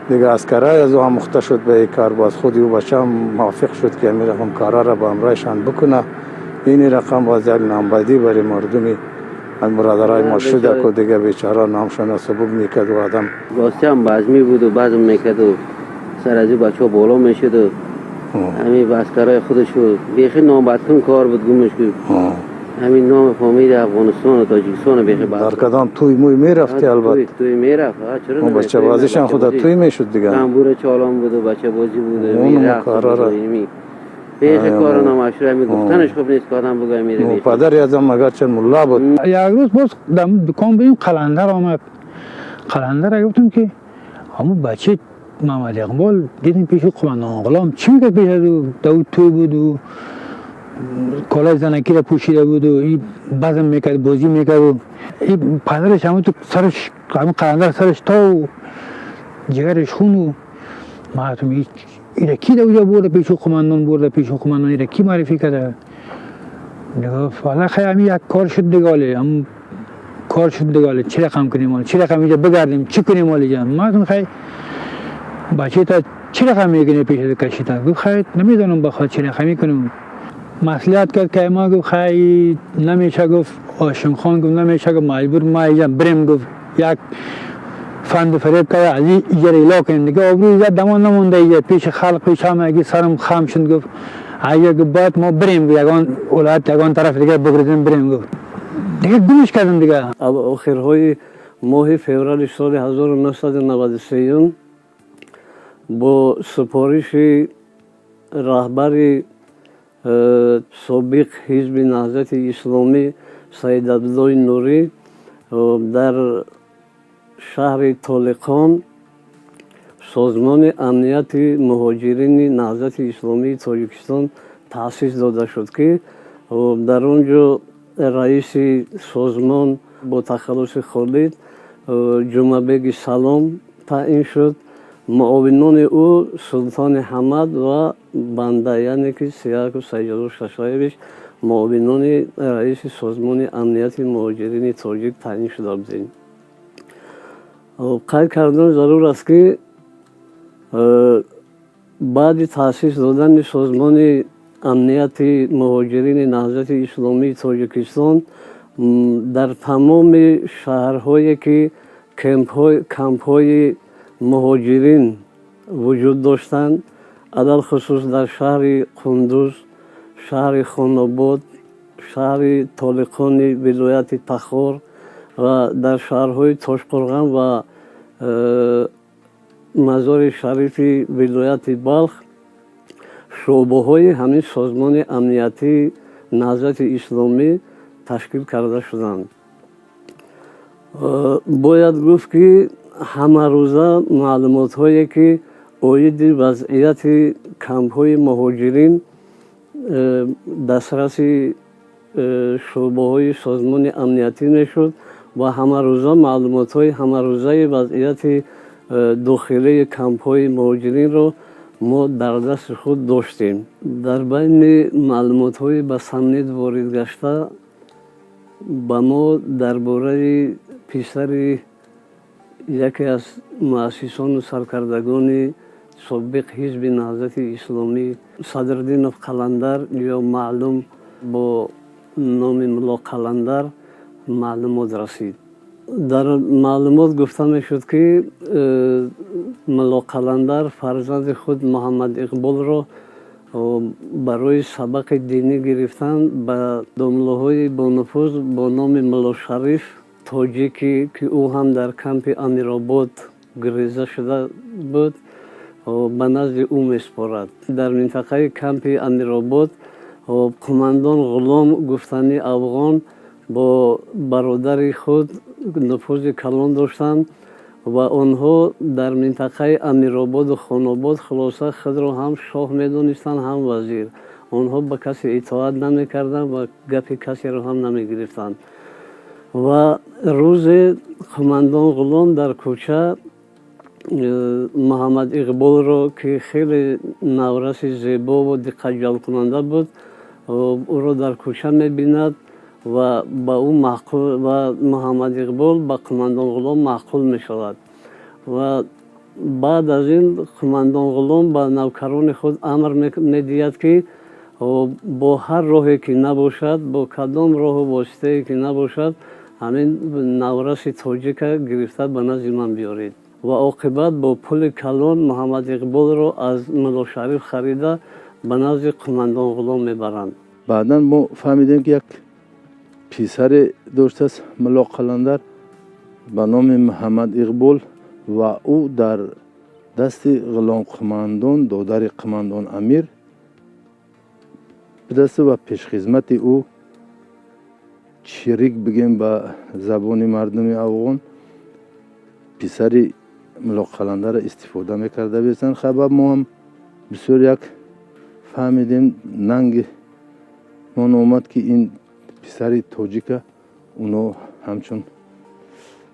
دیگه اسکرای از او هم مخته شد به این کار، باز خودی او بچه هم موافق شد که همین رقم کارها را با امرایشان بکنه. این رقم باز یک نامبدی برای مردمی برادرای ما شده که دیگه بیچاره نامشان سبب میکرد و آدم راستی هم بازمی بود و بازم میکرد و سر از او بچه ها بالا میشد و همین اسکرای خودش رو بیخی نامبدکن کار بود گمش بود. همین نام فامیل افغانستان و تاجیکستان بیخی در کدام توی موی میرفتی البته توی میرفت. چرا بچه بازیشان خدا توی میشد دیگه. تنبور چالان بود و بچه بازی بود میرفت بیخی کار نامشهور همین گفتنش خوب نیست که آدم بگه میره. پدری ازم مگر چند ملا بود. یک روز باز دکان بیم قلندر آمد. قلندر گفتم که همون بچه محمد اقبال دیدیم پیش قماندان غلام چی میکرد پیش دو توی بود و کلاه زنکی را پوشیده بود و این بزم میکرد بازی میکرد و این پدرش همون تو سرش همون قلندر سرش تا و جگرش خون و مردم ایره کی در اونجا برده پیش قماندان ایره کی معرفی کرده. گفت والا خیلی همین یک کار شد دیگاله چی رقم کنیم چی رقم اینجا بگردیم چی کنیم اینجا. مردم خیلی بچه تا چی رقم میکنه پیش کشیده. گفت خیلی نمیدونم بخواد چی رقمی کنیم. مسئولیت کرد که ما گفت خیلی نمیشه، گفت آشم خان گفت نمیشه، گفت مجبور ما اینجا بریم، گفت یک فند فریب کرد از اینجا ایلا کنیم دیگه آبروی اینجا دمان نمونده اینجا پیش خلق پیش همه اگه سرم خم شد. گفت اگه باید ما بریم یگان ولایت یگان طرف دیگه بگردیم بریم. گفت دیگه گمش کردم دیگه. آخرهای ماه فوریه سال 1993 با سپارش رهبر سابق حزب نهضت اسلامی سید عبدالله نوری در شهر طالقان سازمان امنیت مهاجرین نهضت اسلامی تاجیکستان تأسیس داده شد که در اونجا رئیس سازمان با تخلص خالد جمعبگ سلام تعیین شد. معاونان او سلطان حمد و بنده یعنی که سیاق و سیجاد و ششایبش معاونان رئیس سازمان امنیت مهاجرین تاجیک تعیین شده بودند. قید کردن ضرور است که بعد تأسیس دادن سازمان امنیت مهاجرین نهضت اسلامی تاجیکستان در تمام شهرهایی که کمپ‌های مهاجرین وجود داشتند، علل خصوص در شهر قندوز، شهر خاناباد، شهر طالقان ولایت تخار و در شهرهای تاشقرغان و مزار شریف ولایت بلخ شعبه‌های همین سازمان امنیتی نهضت اسلامی تشکیل کرده شدند. باید گفت که همه روزه معلومات هایی که اوید وضعیت کمپ های مهاجرین دسترس شعبه های سازمان امنیتی نشد و همه روزه معلومات های همه روزه وضعیت داخلی کمپ های مهاجرین رو ما در دست خود داشتیم. در بین معلومات های به سند وارد گشته با ما درباره پسر یکی از مؤسسان و سرکردگان سابق حزب نهضت اسلامی صدرالدین قلندر یا معلوم با نام ملا قلندر معلومات رسید. در معلومات گفته می شد که ملا قلندر فرزند خود محمد اقبال را برای سبق دینی گرفتن به داملاهای با نفوذ با نام ملا شریف تاجیکی که او هم در کمپ امیرآباد گریزه شده بود به نزد او میسپارد. در منطقه کمپ امیرآباد قماندان غلام گفتنی افغان با برادر خود نفوذ کلان داشتند و آنها در منطقه امیرآباد و خاناباد خلاصه خود را هم شاه میدانستند هم وزیر. آنها به کسی اطاعت نمیکردند و گپ کسی را هم نمیگرفتند. و روز قماندان غلام در کوچه محمد اقبال را که خیلی نورس زیبا و دقت جلب کننده بود او را در کوچه میبیند و با او معقول و محمد اقبال با قماندان غلام معقول می شود و بعد از این قماندان غلام با نوکران خود امر می دهد که با هر راهی که نباشد با کدام راه و واسطه‌ای که نباشد همین نورس تاجیک گرفته به نزد من بیارید و عاقبت با پول کلان محمد اقبال را از ملا شریف خریده به نزد قماندان غلام میبرند. بعدا ما فهمیدیم که یک پسر داشته است ملا قلندر به نام محمد اقبال و او در دست غلام قماندان دادر قماندان امیر بدسته و پیش خدمت او شریک بگیم به زبان مردم افغان پسر ملا قلندر استفاده میکرده بیستن. خبر ما هم بسیار یک فهمیدیم ننگ ما اومد که این پسر تاجیک اونو همچون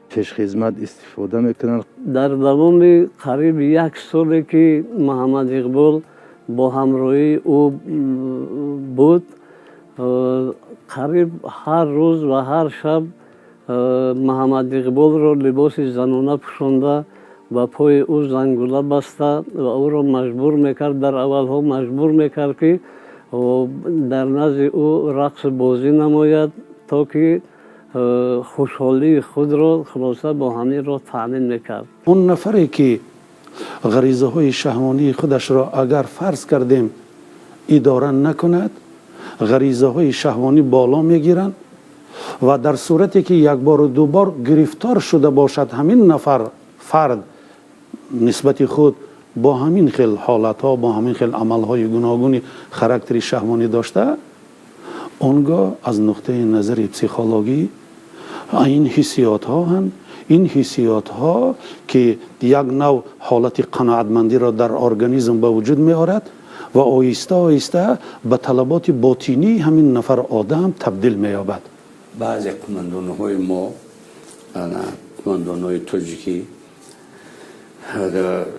پیش خدمت استفاده میکنن. در دوام قریب یک سالی که محمد اقبال با همراهی او بود قریب هر روز و هر شب محمد اقبال را لباس زنانه پوشانده و پای او زنگوله بسته و او را مجبور میکرد در اولها مجبور میکرد که در نزد او رقص بازی نماید تا که خوشحالی خود را خلاصه با همین را تأمین میکرد. اون نفری که غریزه های شهوانی خودش را اگر فرض کردیم اداره نکند غریزه های شهوانی بالا میگیرند و در صورتی که یک بار و دو بار گرفتار شده باشد همین نفر فرد نسبت خود با همین خیل حالت ها با همین خیل عمل های گوناگون خاراکتر شهوانی داشته اونگاه از نقطه نظر پسیخولوژی این حسیات ها هم این حسیات ها که یک نوع حالت قناعتمندی را در ارگانیسم به وجود می آورد و آهسته آهسته به طلبات باطنی همین نفر آدم تبدیل می یابد. بعضی قماندان های ما قماندان های تاجیکی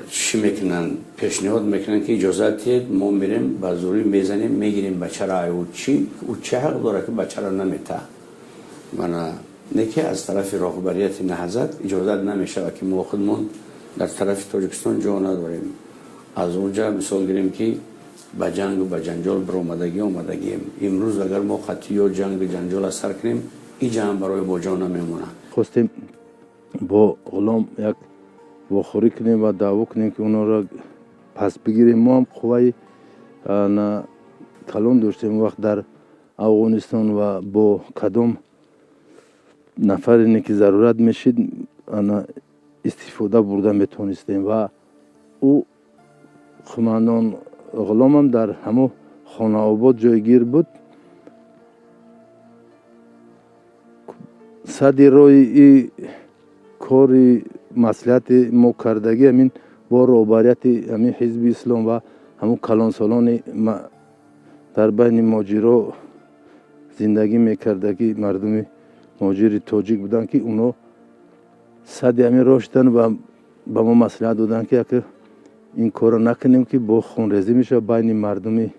چی میکنن پیشنهاد میکنن که اجازه دید ما میریم با زوری میزنیم میگیریم بچه را او چه حق داره که بچه را نمیته من نکه از طرف راهبریت نهضت اجازه نمیشه و که ما خودمون در طرف تاجیکستان جا نداریم از اونجا مثال گیریم که با جنگ و با جنجال اومدگیم امروز اگر ما خطی و جنگ و جنجال سر کنیم این جنگ برای با جا نمیمونه. خواستیم با غلام یک واخوری کنیم و دعوا کنیم که اونا را پس بگیریم. ما هم قوی کلان داشتیم وقت در افغانستان و با کدام نفری که ضرورت میشید استفاده برده میتونستیم و او قماندان غلام هم در همه خانه آباد جایگیر بود. صد روی کاری مصلحت ما کردگی همین با رهبریت همین حزب اسلام و همون کلان سالان در بین ماجرا زندگی میکردگی مردم ماجر تاجیک بودن که اونا صد همین راشتن و به ما مصلحت دادن که این کار نکنیم که با خونریزی میشه بین مردم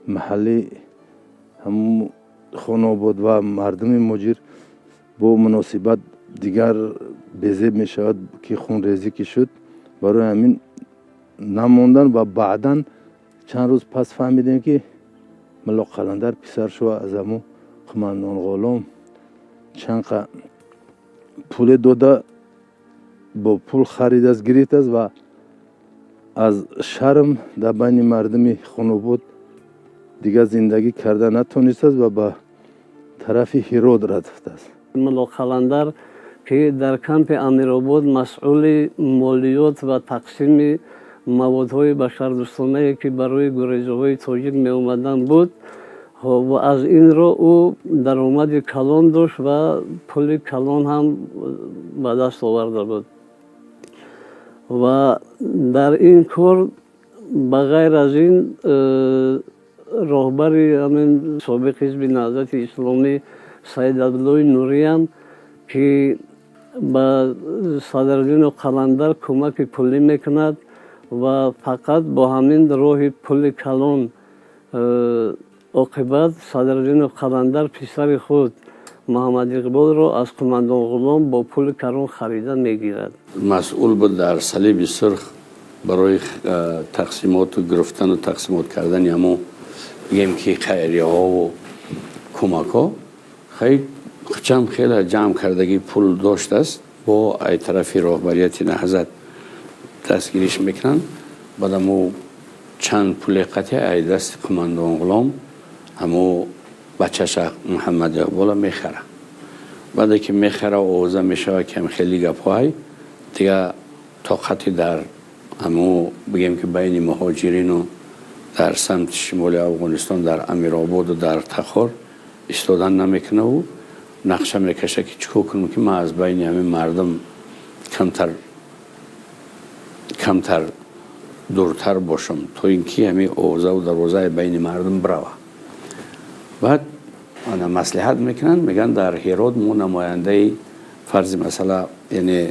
محلی همون خاناباد و مردم ماجر با مناسبت دیگر بزیب می شود که خونریزی که شد برای همین نماندن و بعدا چند روز پس فهمیدیم که ملا قلندر پسر شو از همون قماندان غلام چند پول داده با پول خرید از گرفت است و از شرم در بین مردم خانوبود دیگه زندگی کرده نتونست است و به طرف هرات رفته است. ملا قلندر که در کمپ امیرآباد مسئول مالیات و تقسیم موادهای بشردوستانه که برای گریزهای تاجیک می اومدن بود و از این را او درآمد کلان داشت و پول کلان هم به دست آورده بود و در این کار بغیر از این راهبر همین سابق حزب نهضت اسلامی سید عبدالله نوری هم که به صدرالدین قلندر کمک پولی میکند و فقط با همین راه پول کلان عاقبت صدرالدین قلندر پسر خود محمد اقبال را از قماندان غلام با پول کلان خریده میگیرد. مسئول بود در صلیب سرخ برای تقسیمات و گرفتن و تقسیمات کردن همو بگیم که خیریه ها و کمک ها خیلی جمع کردگی پول داشت است با ای طرفی راهبریت نهضت دستگیریش میکنن بعد همو چند پول قطعه ای دست قماندان غلام همو بچه‌ش محمد اقبال میخره بعد که میخره و اوضاع میشه که خیلی گپ‌های دیگه طاقتی در همو بگیم که بین مهاجرین و در سمت شمال افغانستان در امیرآباد و در تخار ایستادن نمیکنه و نقشه میکشه که چیکار کنم که من از بین همین مردم کمتر دورتر باشم تو اینکه همین اوضاع و دروازه بین مردم بروه. بعد آنها مصلحت میکنن میگن در هرات مو نماینده فرض مثلا یعنی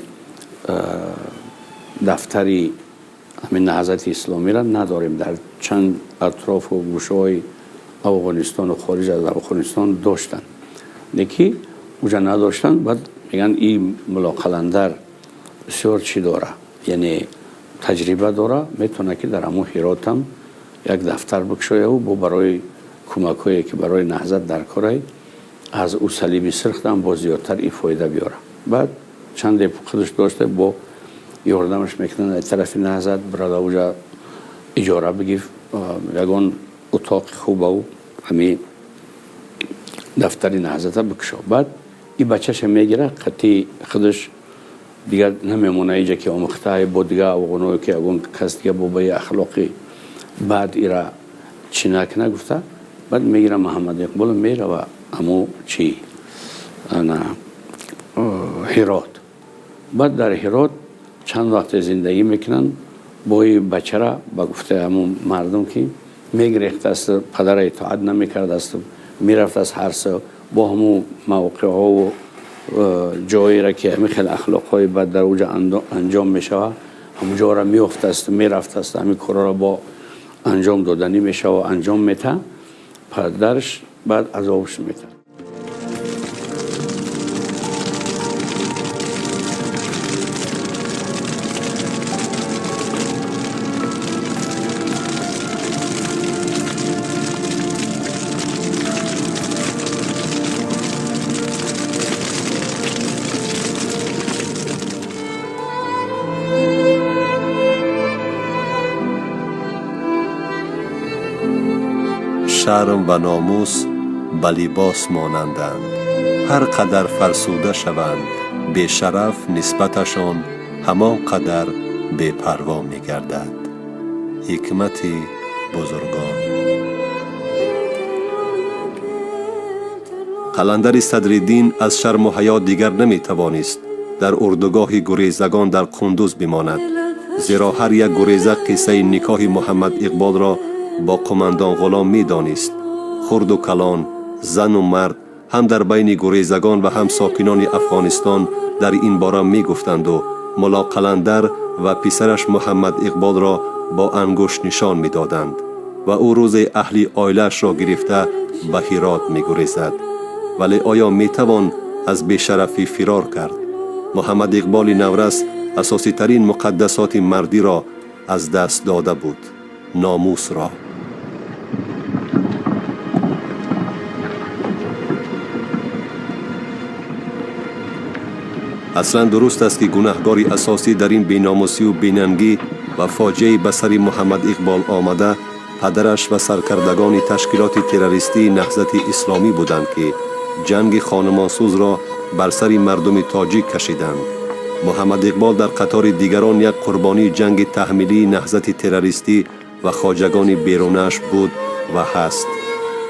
دفتری همین نهضت اسلامی را نداریم در چند اطراف و گوشه های افغانستان و خارج از افغانستان داشتن نکی اونجا نداشتن. بعد میگن این ملا قلندر بسیار چی داره یعنی تجربه داره میتونه که در همون هرات هم یک دفتر بکشه و با برای کمک هایی که برای نهضت در کاره از او صلیب سرخ هم با زیادتر این فایده بیاره. بعد چند خودش داشته با یاردمش میکنن از طرف نهضت برای اوجا اجاره بگیر یکان اتاق خوبه و همین دفتری نهضت بکشه. بعد این بچهش میگیره قطعی خودش دیگر نمیمونه اینجا که آموخته با دیگه افغانایی که اون کس دیگه با اخلاقی بعد ایرا چی نکنه گفته. بعد میگیره محمد اقبال میره و همو چی هرات. بعد در هرات چند وقت زندگی میکنن با این بچه را با گفته همون مردم که میگریخت است پدر اطاعت نمیکرد است میرفت از هر سه با همون موقع ها و جایی را که همین خیلی اخلاق های بد در اوجا انجام میشه همونجا را میافت است میرفت است همین کارا را با انجام دادنی میشه و انجام میته پدرش بعد عذابش میته. شرم و ناموس به لباس مانندند هر قدر فرسوده شوند به شرف نسبتشان همان قدر به پروا می گردد. حکمت بزرگان. قلندر صدرالدین از شرم و حیا دیگر نمی توانست در اردوگاه گریزگان در قندوز بماند، زیرا هر یک گریزه قصه نکاح محمد اقبال را با قماندان غلام می دانست. خرد و کلان، زن و مرد هم در بین گریزگان و هم ساکنان افغانستان در این باره می گفتند و ملا قلندر و پسرش محمد اقبال را با انگشت نشان می دادند و او روز اهل عائله‌اش را گرفته به هرات می گریزد. ولی آیا می توان از بی‌شرفی فرار کرد؟ محمد اقبال نورس اساسی ترین مقدسات مردی را از دست داده بود، ناموس را. اصلا درست است که گناهکار اساسی در این بی‌ناموسی و بی‌ننگی و فاجعه به سر محمد اقبال آمده پدرش و سرکردگان تشکیلات تروریستی نهضت اسلامی بودند که جنگ خانمانسوز را بر سر مردم تاجیک کشیدند. محمد اقبال در قطار دیگران یک قربانی جنگ تحمیلی نهضت تروریستی و خواجگان بیرونش بود و هست.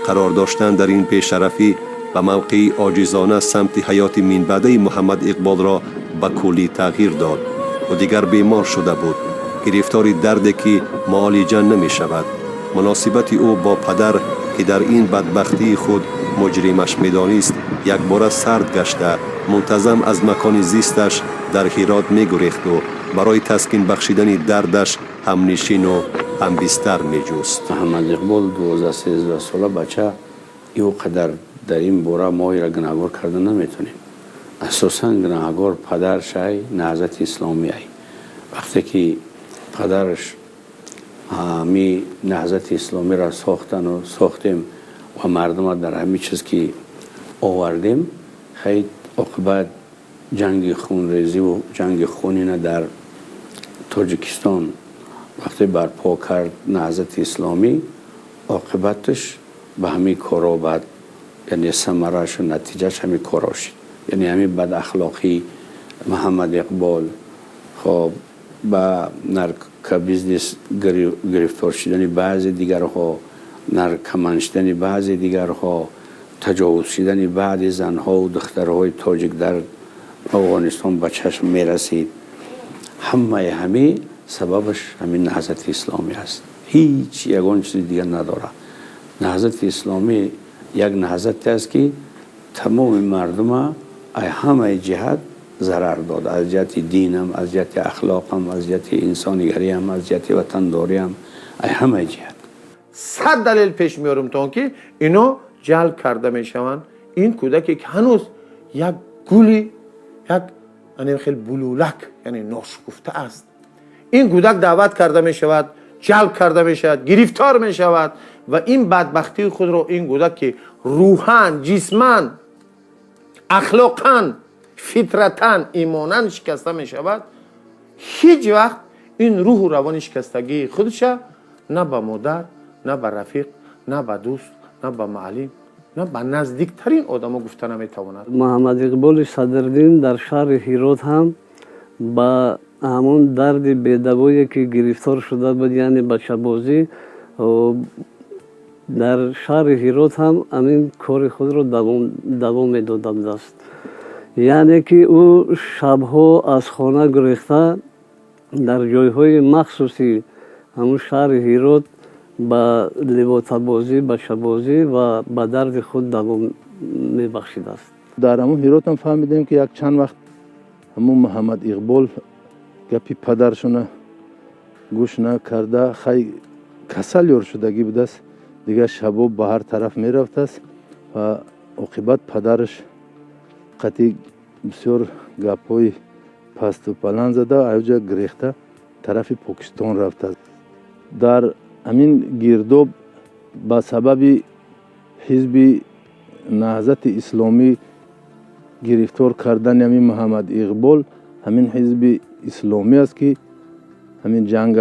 قرار داشتن در این پیشرفی و موقعی عاجزانه سمت حیات مینبعده محمد اقبال را به کلی تغییر داد و دیگر بیمار شده بود، گرفتار دردی که معالجه نمی شود. مناسبت او با پدر که در این بدبختی خود مجرمش می‌دانست یک بار سرد گشته منتظم از مکان زیستش در هرات می گریخت و برای تسکین بخشیدن دردش همنشین و همبستر می جست. محمد اقبال 12-13 ساله بچه او قدر در این باره ما را گناهکار کرده نمیتونیم. اساساً گناهکار پدرش نهضت اسلامی وقتی که پدرش می نهضت اسلامی را ساختیم و مردم در همه چیز که آوردیم، خیلی عاقبت جنگ خونریزی و جنگ خونینه در تاجیکستان وقتی برپا کرد نهضت اسلامی، عاقبتش به همین کارا بعد یعنی ثمره‌اش و نتیجهش همین کارا شد. یعنی همین بد اخلاقی محمد اقبال خب با نرکوبیزنس گرفتار شدن بعضی دیگرها، نرکمنشدن بعضی دیگرها، تجاوز شدن بعضی زنها و دخترهای تاجیک در افغانستان به چشم می رسید. همه سببش همین نهضت اسلامی است. هیچ یگان چیز دیگر نداره. نهضت اسلامی یک نهضت است که تمام مردم همه جهت ضرر داد، از جهت دینم، از جهت اخلاقم، از جهت انسانیگری هم، از جهت وطنداری هم، همه جهت. 100 دلیل پیش میارم تا که اینا جلب کرده میشوند. این کودکی که هنوز یک گولی، یک خیلی بلولک یعنی ناشکفته است، این کودک دعوت کرده میشود، جلب کرده میشود، گرفتار میشود و این بدبختی خود رو این کودک که روحاً، جسماً، اخلاقاً، فطرتاً، ایماناً شکسته میشود، هیچ وقت این روح و روان شکستگی خودش نه به مادر، نه به رفیق، نه به دوست، نه به معلم، نه به نزدیکترین آدما گفته نمیتواند. محمد اقبال صدرالدین در شهر هرات هم با همون درد بی‌دوایی که گرفتار شده بود، یعنی بچه بازی، در شهر هرات هم همین کار خود رو دوام میداده است. یعنی که او شبها از خانه گریخته در جایهای مخصوصی همون شهر هرات با لباسبازی، بچه بازی و با درد خود دوام میبخشیده است. در همون هرات هم فهمیدیم که یک چند وقت همون محمد اقبال گپی پدرشون گوش نکرده، خیلی کسل یار شدگی بوده است، دیگه شبا به هر طرف میرفت است و عاقبت پدرش قطعی بسیار گپای پست و پلنگ زده، اوجا گریخته طرف پاکستان رفته. در همین گرداب به سبب حزب نهضت اسلامی گرفتار کردن همین محمد اقبال، همین حزب اسلامی است که همین جنگ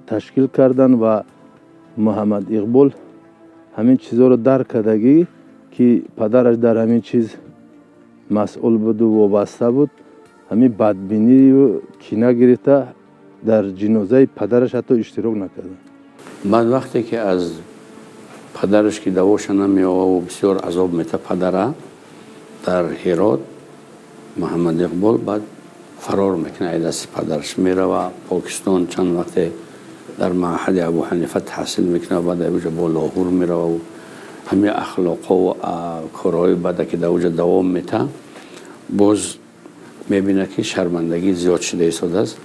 تشکیل کردن و محمد اقبال همین چیزها رو درک کردگی که پدرش در همین چیز مسئول بود و وابسته بود، همین بدبینی و کینه گرفته در جنازه پدرش حتی اشتراک نکرده. بعد وقتی که از پدرش که دواش نمی‌آورد و بسیار عذاب می‌ده پدره در هرات، محمد اقبال بعد فرار میکنه، از دست پدرش میره و پاکستان چند وقت در معهد ابو حنیفه تحصیل میکنه، بعد اوجا با لاهور میره و همه اخلاق و کارهای بعد که اوجا دوام میده، باز میبینه که شرمندگی زیاد شده ایستاده است،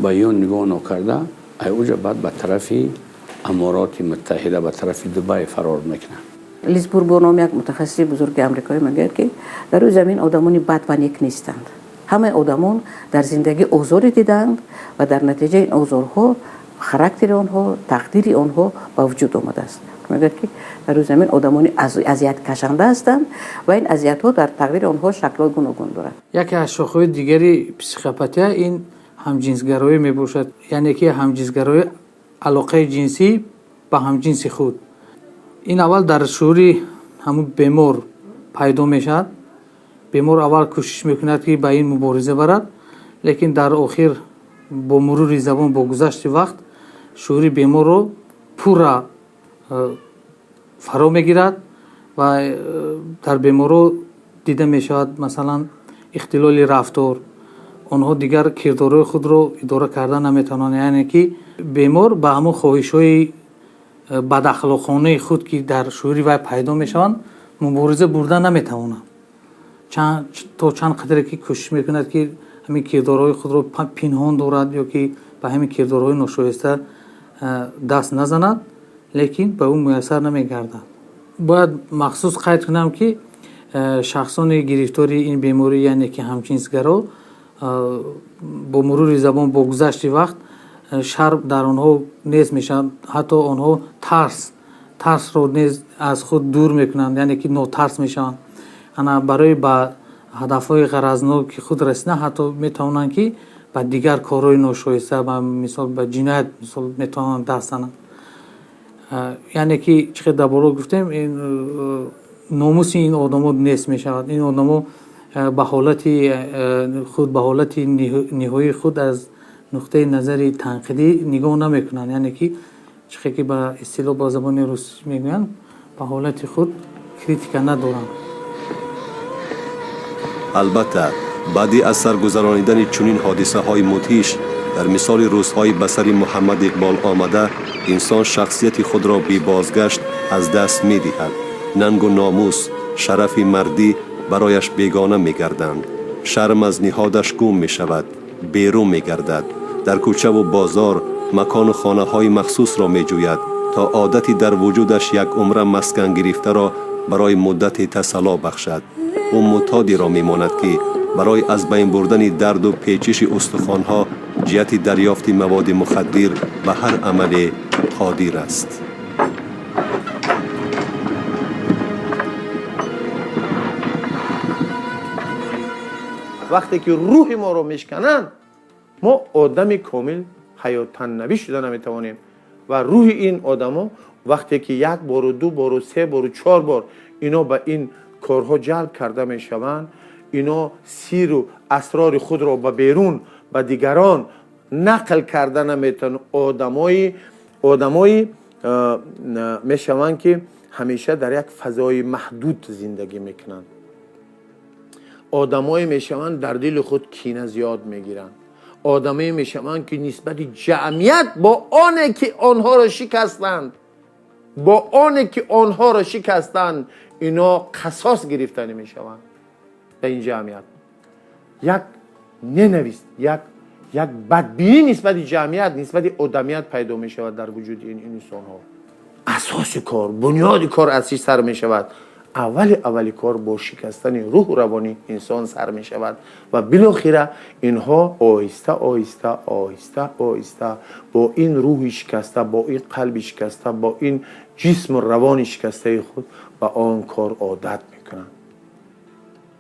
با یا نگاه نکرده اوجا بعد به طرف امارات متحده، به طرف دبی فرار میکنه. لیز بوربون یک متخصص بزرگ آمریکایی میگه که در روی زمین آدمانی بد و نیک نیستند. همه آدمان در زندگی اوزاری دیدند و در نتیجه این اوزارها خاراکتر آنها تقدیر آنها با وجود آمده است. مگر که در روی زمین آدمانی اذیت کشنده هستند و این اذیت ها در تقدیر آنها شکل گوناگون دارد. یکی از شاخه‌های دیگری پسیکوپاتی این همجنسگرایی می باشد، یعنی که همجنسگرایی علاقه جنسی با همجنس خود. این اول در شعوری همون بیمار پیدا می شود. بیمار اول کوشش میکند که با این مبارزه برد، لیکن در آخر با مرور زمان با گذشت وقت شعوری بیمار رو پورا فرا میگیرد و در بیمارو دیده می شود مثلا اختلال رفتار، آنها دیگر کردارهای خود رو اداره کردن نمیتوانند، یعنی که بیمار با همون خواهش‌های بداخلاقانه خود که در شعوری وی پیدا می شوند مبارزه بردن نمیتواند. تا چند قدری که کوشش میکند که همین کردارهای خود رو پنهان دارد یا که به همین کردارهای ناشایسته دست نزند، لیکن به اون میسر نمیگردد. باید مخصوص قید کنم که شخصان گرفتاری این بیماری یعنی که همجنسگرا با مرور زمان با گذشت وقت شر در آنها نیز میشن، حتی آنها ترس رو نیز از خود دور میکنند، یعنی که ناترس میشن. انا برای با هدفهای غرضناک که خود رسیدن حتی میتونن که با دیگر کارهای ناشایسته مثال به جنایت مثال میتونن دست زنن. یعنی که چقدر درباره گفتیم این ناموس این آدم‌ها نیست میشود. این آدم‌ها به حالت خود به حالت نهایی خود از نقطه نظر تنقیدی نگاه نمیکنن، یعنی که چقدر که به اصطلاح با زبان روسی میگن به حالت خود کریتیکا ندارن. البته بعدی از سرگذرانیدن چنین حادثه های مدهش در مثال روزهای بسر محمد اقبال آمده انسان شخصیت خود را بی بازگشت از دست می دهد. ننگ و ناموس، شرف مردی برایش بیگانه می گردند. شرم از نهادش گم می شود، بیرون می گردد. در کوچه و بازار مکان و خانه های مخصوص را می جوید تا عادتی در وجودش یک عمر مسکن گرفته را برای مدت تسلا بخشد. او معتادی را می ماند که برای از بین بردن درد و پیچش استخوان‌ها جهت دریافت مواد مخدر به هر عمل قادر است. وقتی که روح ما رو میشکنن ما آدم کامل حیاتن نبی شده نمیتوانیم و روح این آدما وقتی که یک بار و دو بار و سه بار و چهار بار اینا به این کارها جلب کرده میشوند، اینا سیر و اسرار خود را به بیرون به دیگران نقل کرده نمیتون. آدمایی میشوند که همیشه در یک فضای محدود زندگی میکنند. آدمایی میشوند در دل خود کینه زیاد میگیرند. آدمایی میشوند که نسبت جمعیت با آنه که آنها را شکستند اینا قصاص گرفتن میشوند. در این جمعیت یک ننویس یک بدبینی نسبت جمعیت نسبت آدمیت پیدا می شود در وجود این انسان ها. اساس کار بنیاد کار از چی سر می شود؟ اولی کار با شکستن روح و روانی انسان سر می شود و بالاخره اینها آهسته با این روح شکسته، با این قلب شکسته، با این جسم و روان شکسته خود به آن کار عادت میکنند.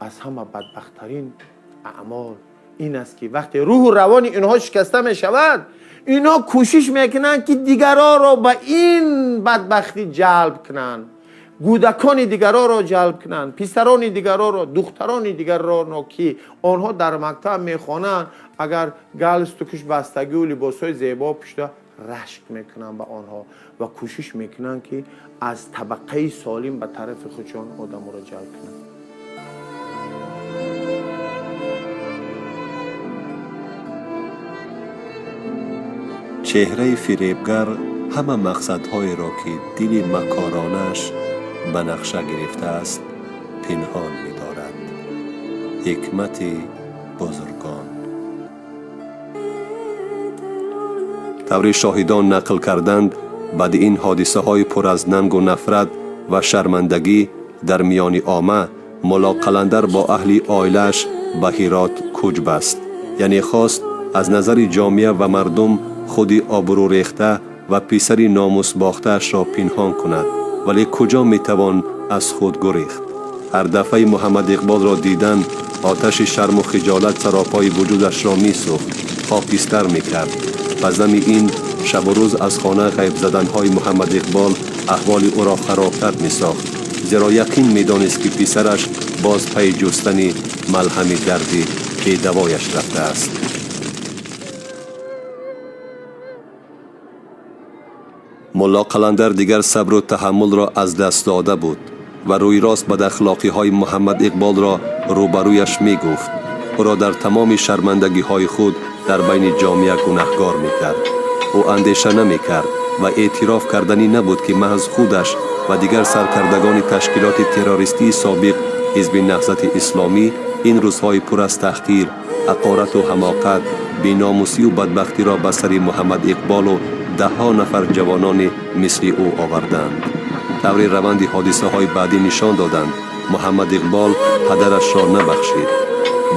از همه بدبختترین اعمال این است که وقتی روح و روان اینها شکسته می شود اینا کوشش میکنند که دیگرها را به این بدبختی جلب کنند، کودکان دیگرها را جلب کنند، پسران دیگرها را، دختران دیگرها را که آنها در مکتب میخوانند اگر گالستوکش بستگی و لباسهای زیبا پوشیده رشک میکنن به آنها و کوشش میکنن که از طبقه سالم به طرف خودشان آدم را جلب کنند. چهره فریبگر همه مقصدهای را که دل مکارانش به نقشه گرفته است پنهان می دارد. حکمت بزرگان. طور شاهدان نقل کردند بعد این حادثه های پر از ننگ و نفرت و شرمندگی در میان عامه ملا قلندر با اهل عائلش به هرات کوچ بست، یعنی خواست از نظر جامعه و مردم خودی آبرو ریخته و پسری ناموس باخته‌اش را پنهان کند، ولی کجا میتوان از خود گریخت؟ هر دفعه محمد اقبال را دیدن آتش شرم و خجالت سراپای وجودش را میسوخت، خاکستر میکرد. و ضمن این شب و روز از خانه غیب زدنهای محمد اقبال احوال او را خرابتر میساخت، زیرا یقین میدانست که پسرش باز پی جستن ملهم دردی که دوایش رفته است. ملا قلندر دیگر صبر و تحمل را از دست داده بود و روی راست بد اخلاقی های محمد اقبال را روبرویش می گفت. او را در تمام شرمندگی های خود در بین جامعه گناهکار می کرد. او اندیشه نمی کرد و اعتراف کردنی نبود که محض خودش و دیگر سرکردگان تشکیلات تروریستی سابق حزب نهضت اسلامی این روزهای پر از تحقیر، حقارت و حماقت، بی‌ناموسی و بدبختی را به سر محمد اقبال و ده ها نفر جوانان مثل او آوردند. طور روند حادثه های بعدی نشان دادند محمد اقبال پدرش را نبخشید.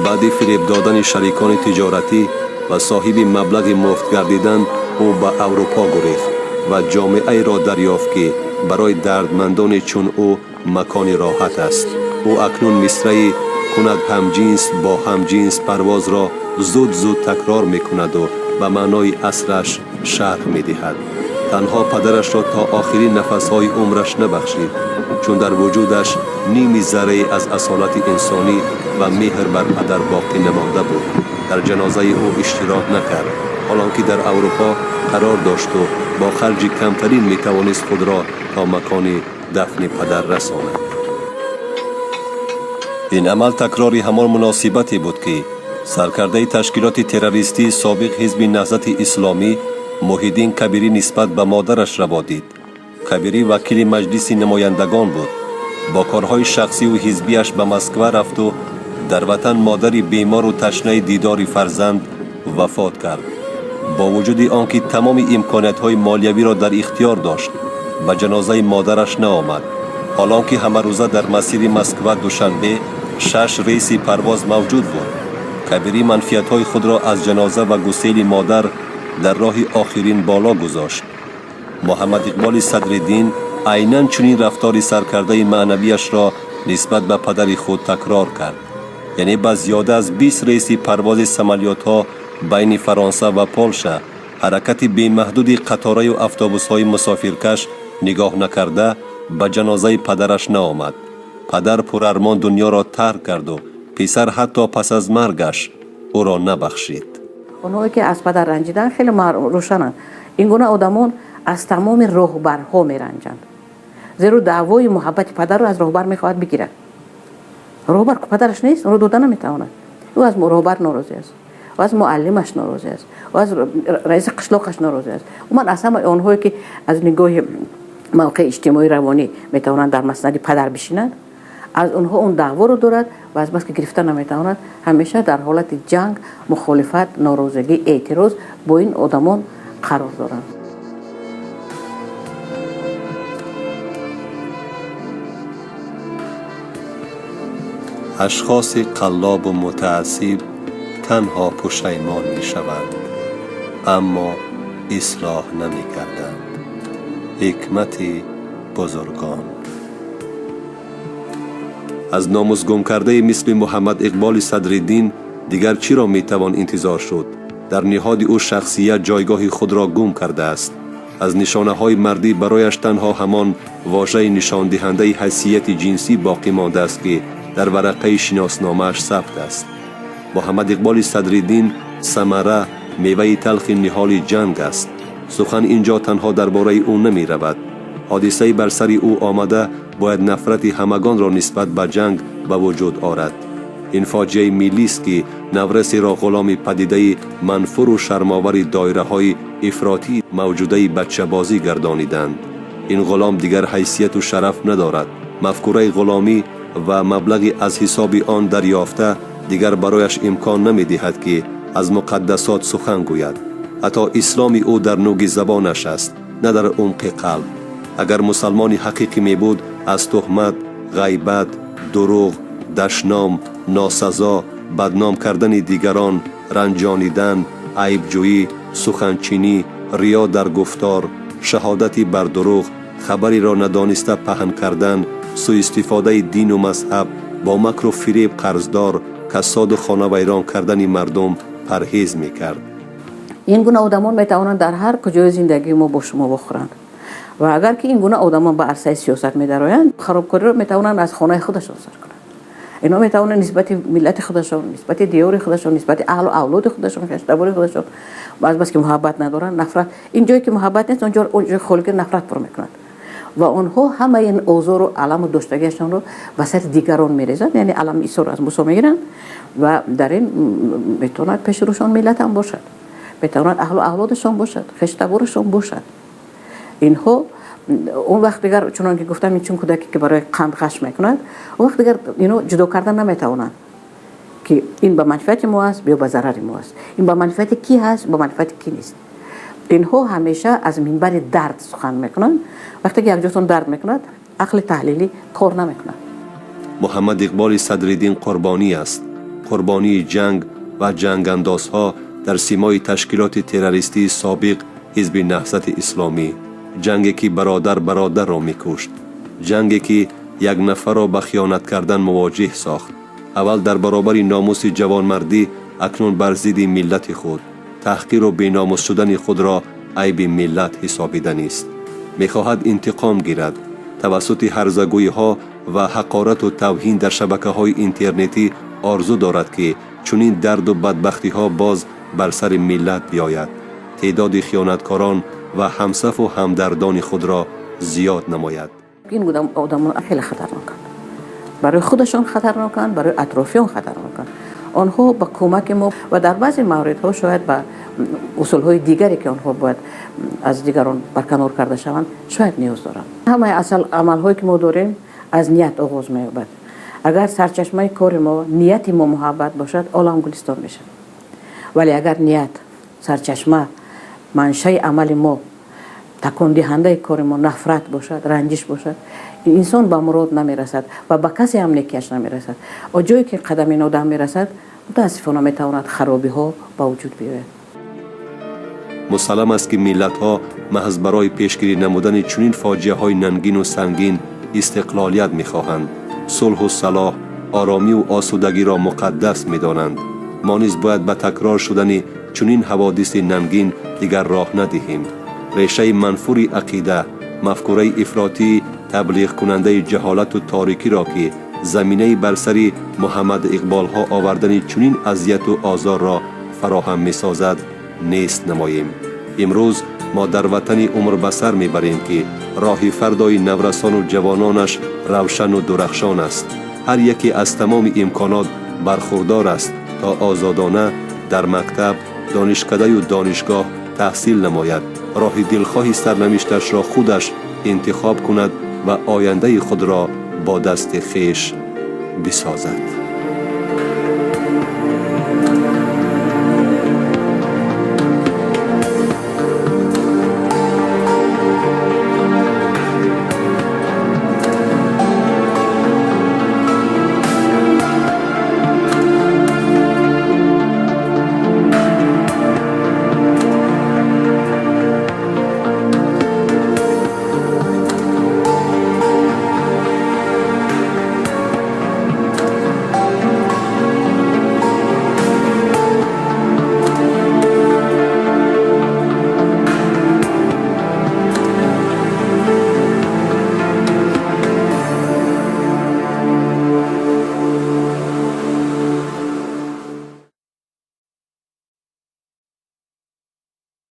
بعد فریب دادن شریکان تجارتی و صاحب مبلغ مفت گردیدن او به اروپا گریخت و جامعه را دریافت که برای دردمندان چون او مکان راحت است. او اکنون مصرعی کند همجنس با همجنس پرواز را زود تکرار می کند و به معنای اصلش شرح می دهد. تنها پدرش را تا آخرین نفسهای عمرش نبخشید، چون در وجودش نیمی ذره از اصالت انسانی و مهر بر پدر باقی نمانده بود. در جنازه او اشتراک نکرد، حالانکه در اروپا قرار داشت و با خرج کمترین می توانست خود را تا مکان دفن پدر رساند. این عمل تکراری همان مناسبتی بود که سرکرده تشکیلات تروریستی سابق حزب نهضت اسلامی محیدین کبیری نسبت به مادرش روا دید. کبیری وکیل مجلس نمایندگان بود. با کارهای شخصی و حزبیش به مسکو رفت و در وطن مادری بیمار و تشنه دیدار فرزند وفات کرد. با وجود آنکه تمام امکانات‌های مالیوی را در اختیار داشت، به جنازه مادرش نآمد، حالانکه همه روزه در مسیر مسکو دوشنبه 6 ریس پرواز موجود بود. کبیری منفیت‌های خود را از جنازه و گسیل مادر در راه آخرین بالا گذاشت. محمد اقبال صدرالدین عیناً چنین رفتار سرکرده معنویش را نسبت به پدر خود تکرار کرد. یعنی به زیاده از 20 ریس پرواز سمالیات‌ها بین فرانسه و پولشا، حرکت بی‌محدود قطاره و اتوبوس‌های مسافرکش نگاه نکرده به جنازه پدرش نآمد. پدر پرارمان دنیا را ترک کرد و پسر حتی پس از مرگش او را نبخشید. اونایی که از پدر رنجیدن خیلی روشنن. این گونه آدمان از تمام رهبرها میرنجند، زیرا دعوای محبت پدر رو از رهبر میخواهد بگیرد. رهبر که پدرش نیست اون رو دادن نمیتواند. او از رهبر ناراضی است، و از معلمش ناراضی است، و از رئیس قشلاقش ناراضی است. و من از همه آنهایی که از نگاه موقع اجتماعی روانی میتوانند در مسند پدر بشینند، از اونها اون دعوا رو دارد و از بس که گرفتن نمیتواند همیشه در حالت جنگ، مخالفت، ناراضگی، اعتراض با این آدمان قرار دارند. اشخاص قلاب و متعصب تنها پشیمان می شوند، اما اصلاح نمی کردند. حکمت بزرگان. از ناموس گم کرده مثل محمد اقبال صدرالدین دیگر چی را می توان انتظار شد؟ در نهاد او شخصیت جایگاه خود را گم کرده است. از نشانه های مردی برایش تنها همان واژه نشان دهنده حیثیت جنسی باقی مانده است که در ورقه شناسنامه‌اش ثبت است. محمد اقبال صدرالدین ثمره، میوه تلخ نهال جنگ است. سخن اینجا تنها درباره او نمی رود. حادثه بر سر او آمده باید نفرت همگان را نسبت به جنگ به وجود آورد. این فاجعه ملی است که نورس را غلام پدیده منفور و شرماور دایره های افراطی موجوده بچه بازی گردانیدند. این غلام دیگر حیثیت و شرف ندارد. مفکوره غلامی و مبلغی از حساب آن دریافته دیگر برایش امکان نمی دهد که از مقدسات سخن گوید. حتی اسلامی او در نوک زبانش است، نه در عمق قلب. اگر مسلمانی حقیقی می بود از تهمت، غیبت، دروغ، دشنام، ناسزا، بدنام کردن دیگران، رنجانیدن، عیبجویی سخنچینی، ریا در گفتار، شهادتی بر دروغ، خبری را ندانسته پهن کردن، سوء استفاده دین و مذهب، با مکر و فریب قرضدار، کساد و خانه ویران کردن مردم پرهیز میکرد. این گونه آدمان میتوانند در هر کجای زندگی ما با شما بخورند و اگر که این گونه آدمان به عرصه سیاست میدرآیند، خرابکاری را میتوانند از خانه خودشان سر کنند. اینا میتوانند نسبت ملت خودشان، نسبت دیار خودشان، نسبت اهل و اولاد خودشان، خشتبار خودشان، باز بس که محبت ندارند، نفرت، این جایی که محبت نیست اونجا خلق نفرت پر میکنند و آنها همه این اوزار و علم و داشتگیشان رو به سر دیگران میریزند. یعنی علم عیسی رو از موسی میگیرند و در این میتواند پیش روشان ملت هم باشد، میتواند اهل و اولادشان باشد، خشتبارشان باشد. اینها اون وقت دیگر چون که گفتم این چون کودکی که برای قند خشم میکند، اون وقت دیگر اینو جدا کردن نمیتوانند که این به منفعت ما است یا به ضرر ما است، این به منفعت کی هست به منفعت کی نیست. اینها همیشه از منبر درد سخن میکنند. وقتی که یک جاتون درد میکند عقل تحلیلی کار نمیکند. محمد اقبال صدرالدین قربانی است، قربانی جنگ و جنگ اندازها در سیمای تشکیلات تروریستی سابق حزب نهضت اسلامی، جنگی که برادر را میکشت، جنگی که یک نفر را به خیانت کردن مواجه ساخت. اول در برابر ناموس جوانمردی، اکنون بر ضد ملت خود، تحقیر و بیناموس شدن خود را عیب ملت حسابیدنی است. میخواهد انتقام گیرد. توسط هرزگویی ها و حقارت و توهین در شبکه های اینترنتی آرزو دارد که چنین درد و بدبختی ها باز بر سر ملت بیاید. تعداد خیانتکاران و همصف و همدردان خود را زیاد نماید. این آدمان خیلی خطرناکند، برای خودشان خطرناکند، برای اطرافیان خطرناکند. آنها با کمک ما و در بعضی موردها شاید با اصولهای دیگری که آنها باید از دیگران برکنار کرده شوند شاید نیاز دارند. همه اصل عملهایی که ما داریم از نیت آغاز می‌یابد. اگر سرچشمه کار ما نیت ما محبت باشد، عالم گلستان میشه. ولی اگر نیت، سرچشمه، منشأ عمل ما، تکان دهنده کار ما نفرت باشد، رنجش باشد، انسان به مراد نمیرسد و به کسی هم نیکیش نمیرسد. و جایی که قدم این آدم میرسد متاسفانه میتواند خرابی ها به وجود بیاید. مسلم است که ملت ها محض برای پیشگیری نمودن چنین فاجعه های ننگین و سنگین استقلالیت میخواهند. صلح و صلاح، آرامی و آسودگی را مقدس میدانند. ما نیز باید به تکرار شدن چنین حوادث ننگین دیگر راه ندهیم. ریشه منفور عقیده، مفکوره افراطی تبلیغ کننده جهالت و تاریکی را که زمینه بر سر محمد اقبال ها آوردن چنین اذیت و آزار را فراهم می سازد نیست نماییم. امروز ما در وطن عمر بسر می بریم که راه فردای نورسان و جوانانش روشن و درخشان است. هر یکی از تمام امکانات برخوردار است تا آزادانه در مکتب، دانشکده و دانشگاه تحصیل نماید، راه دلخواه سرنوشتش را خودش انتخاب کند و آینده خود را با دست خویش بسازد.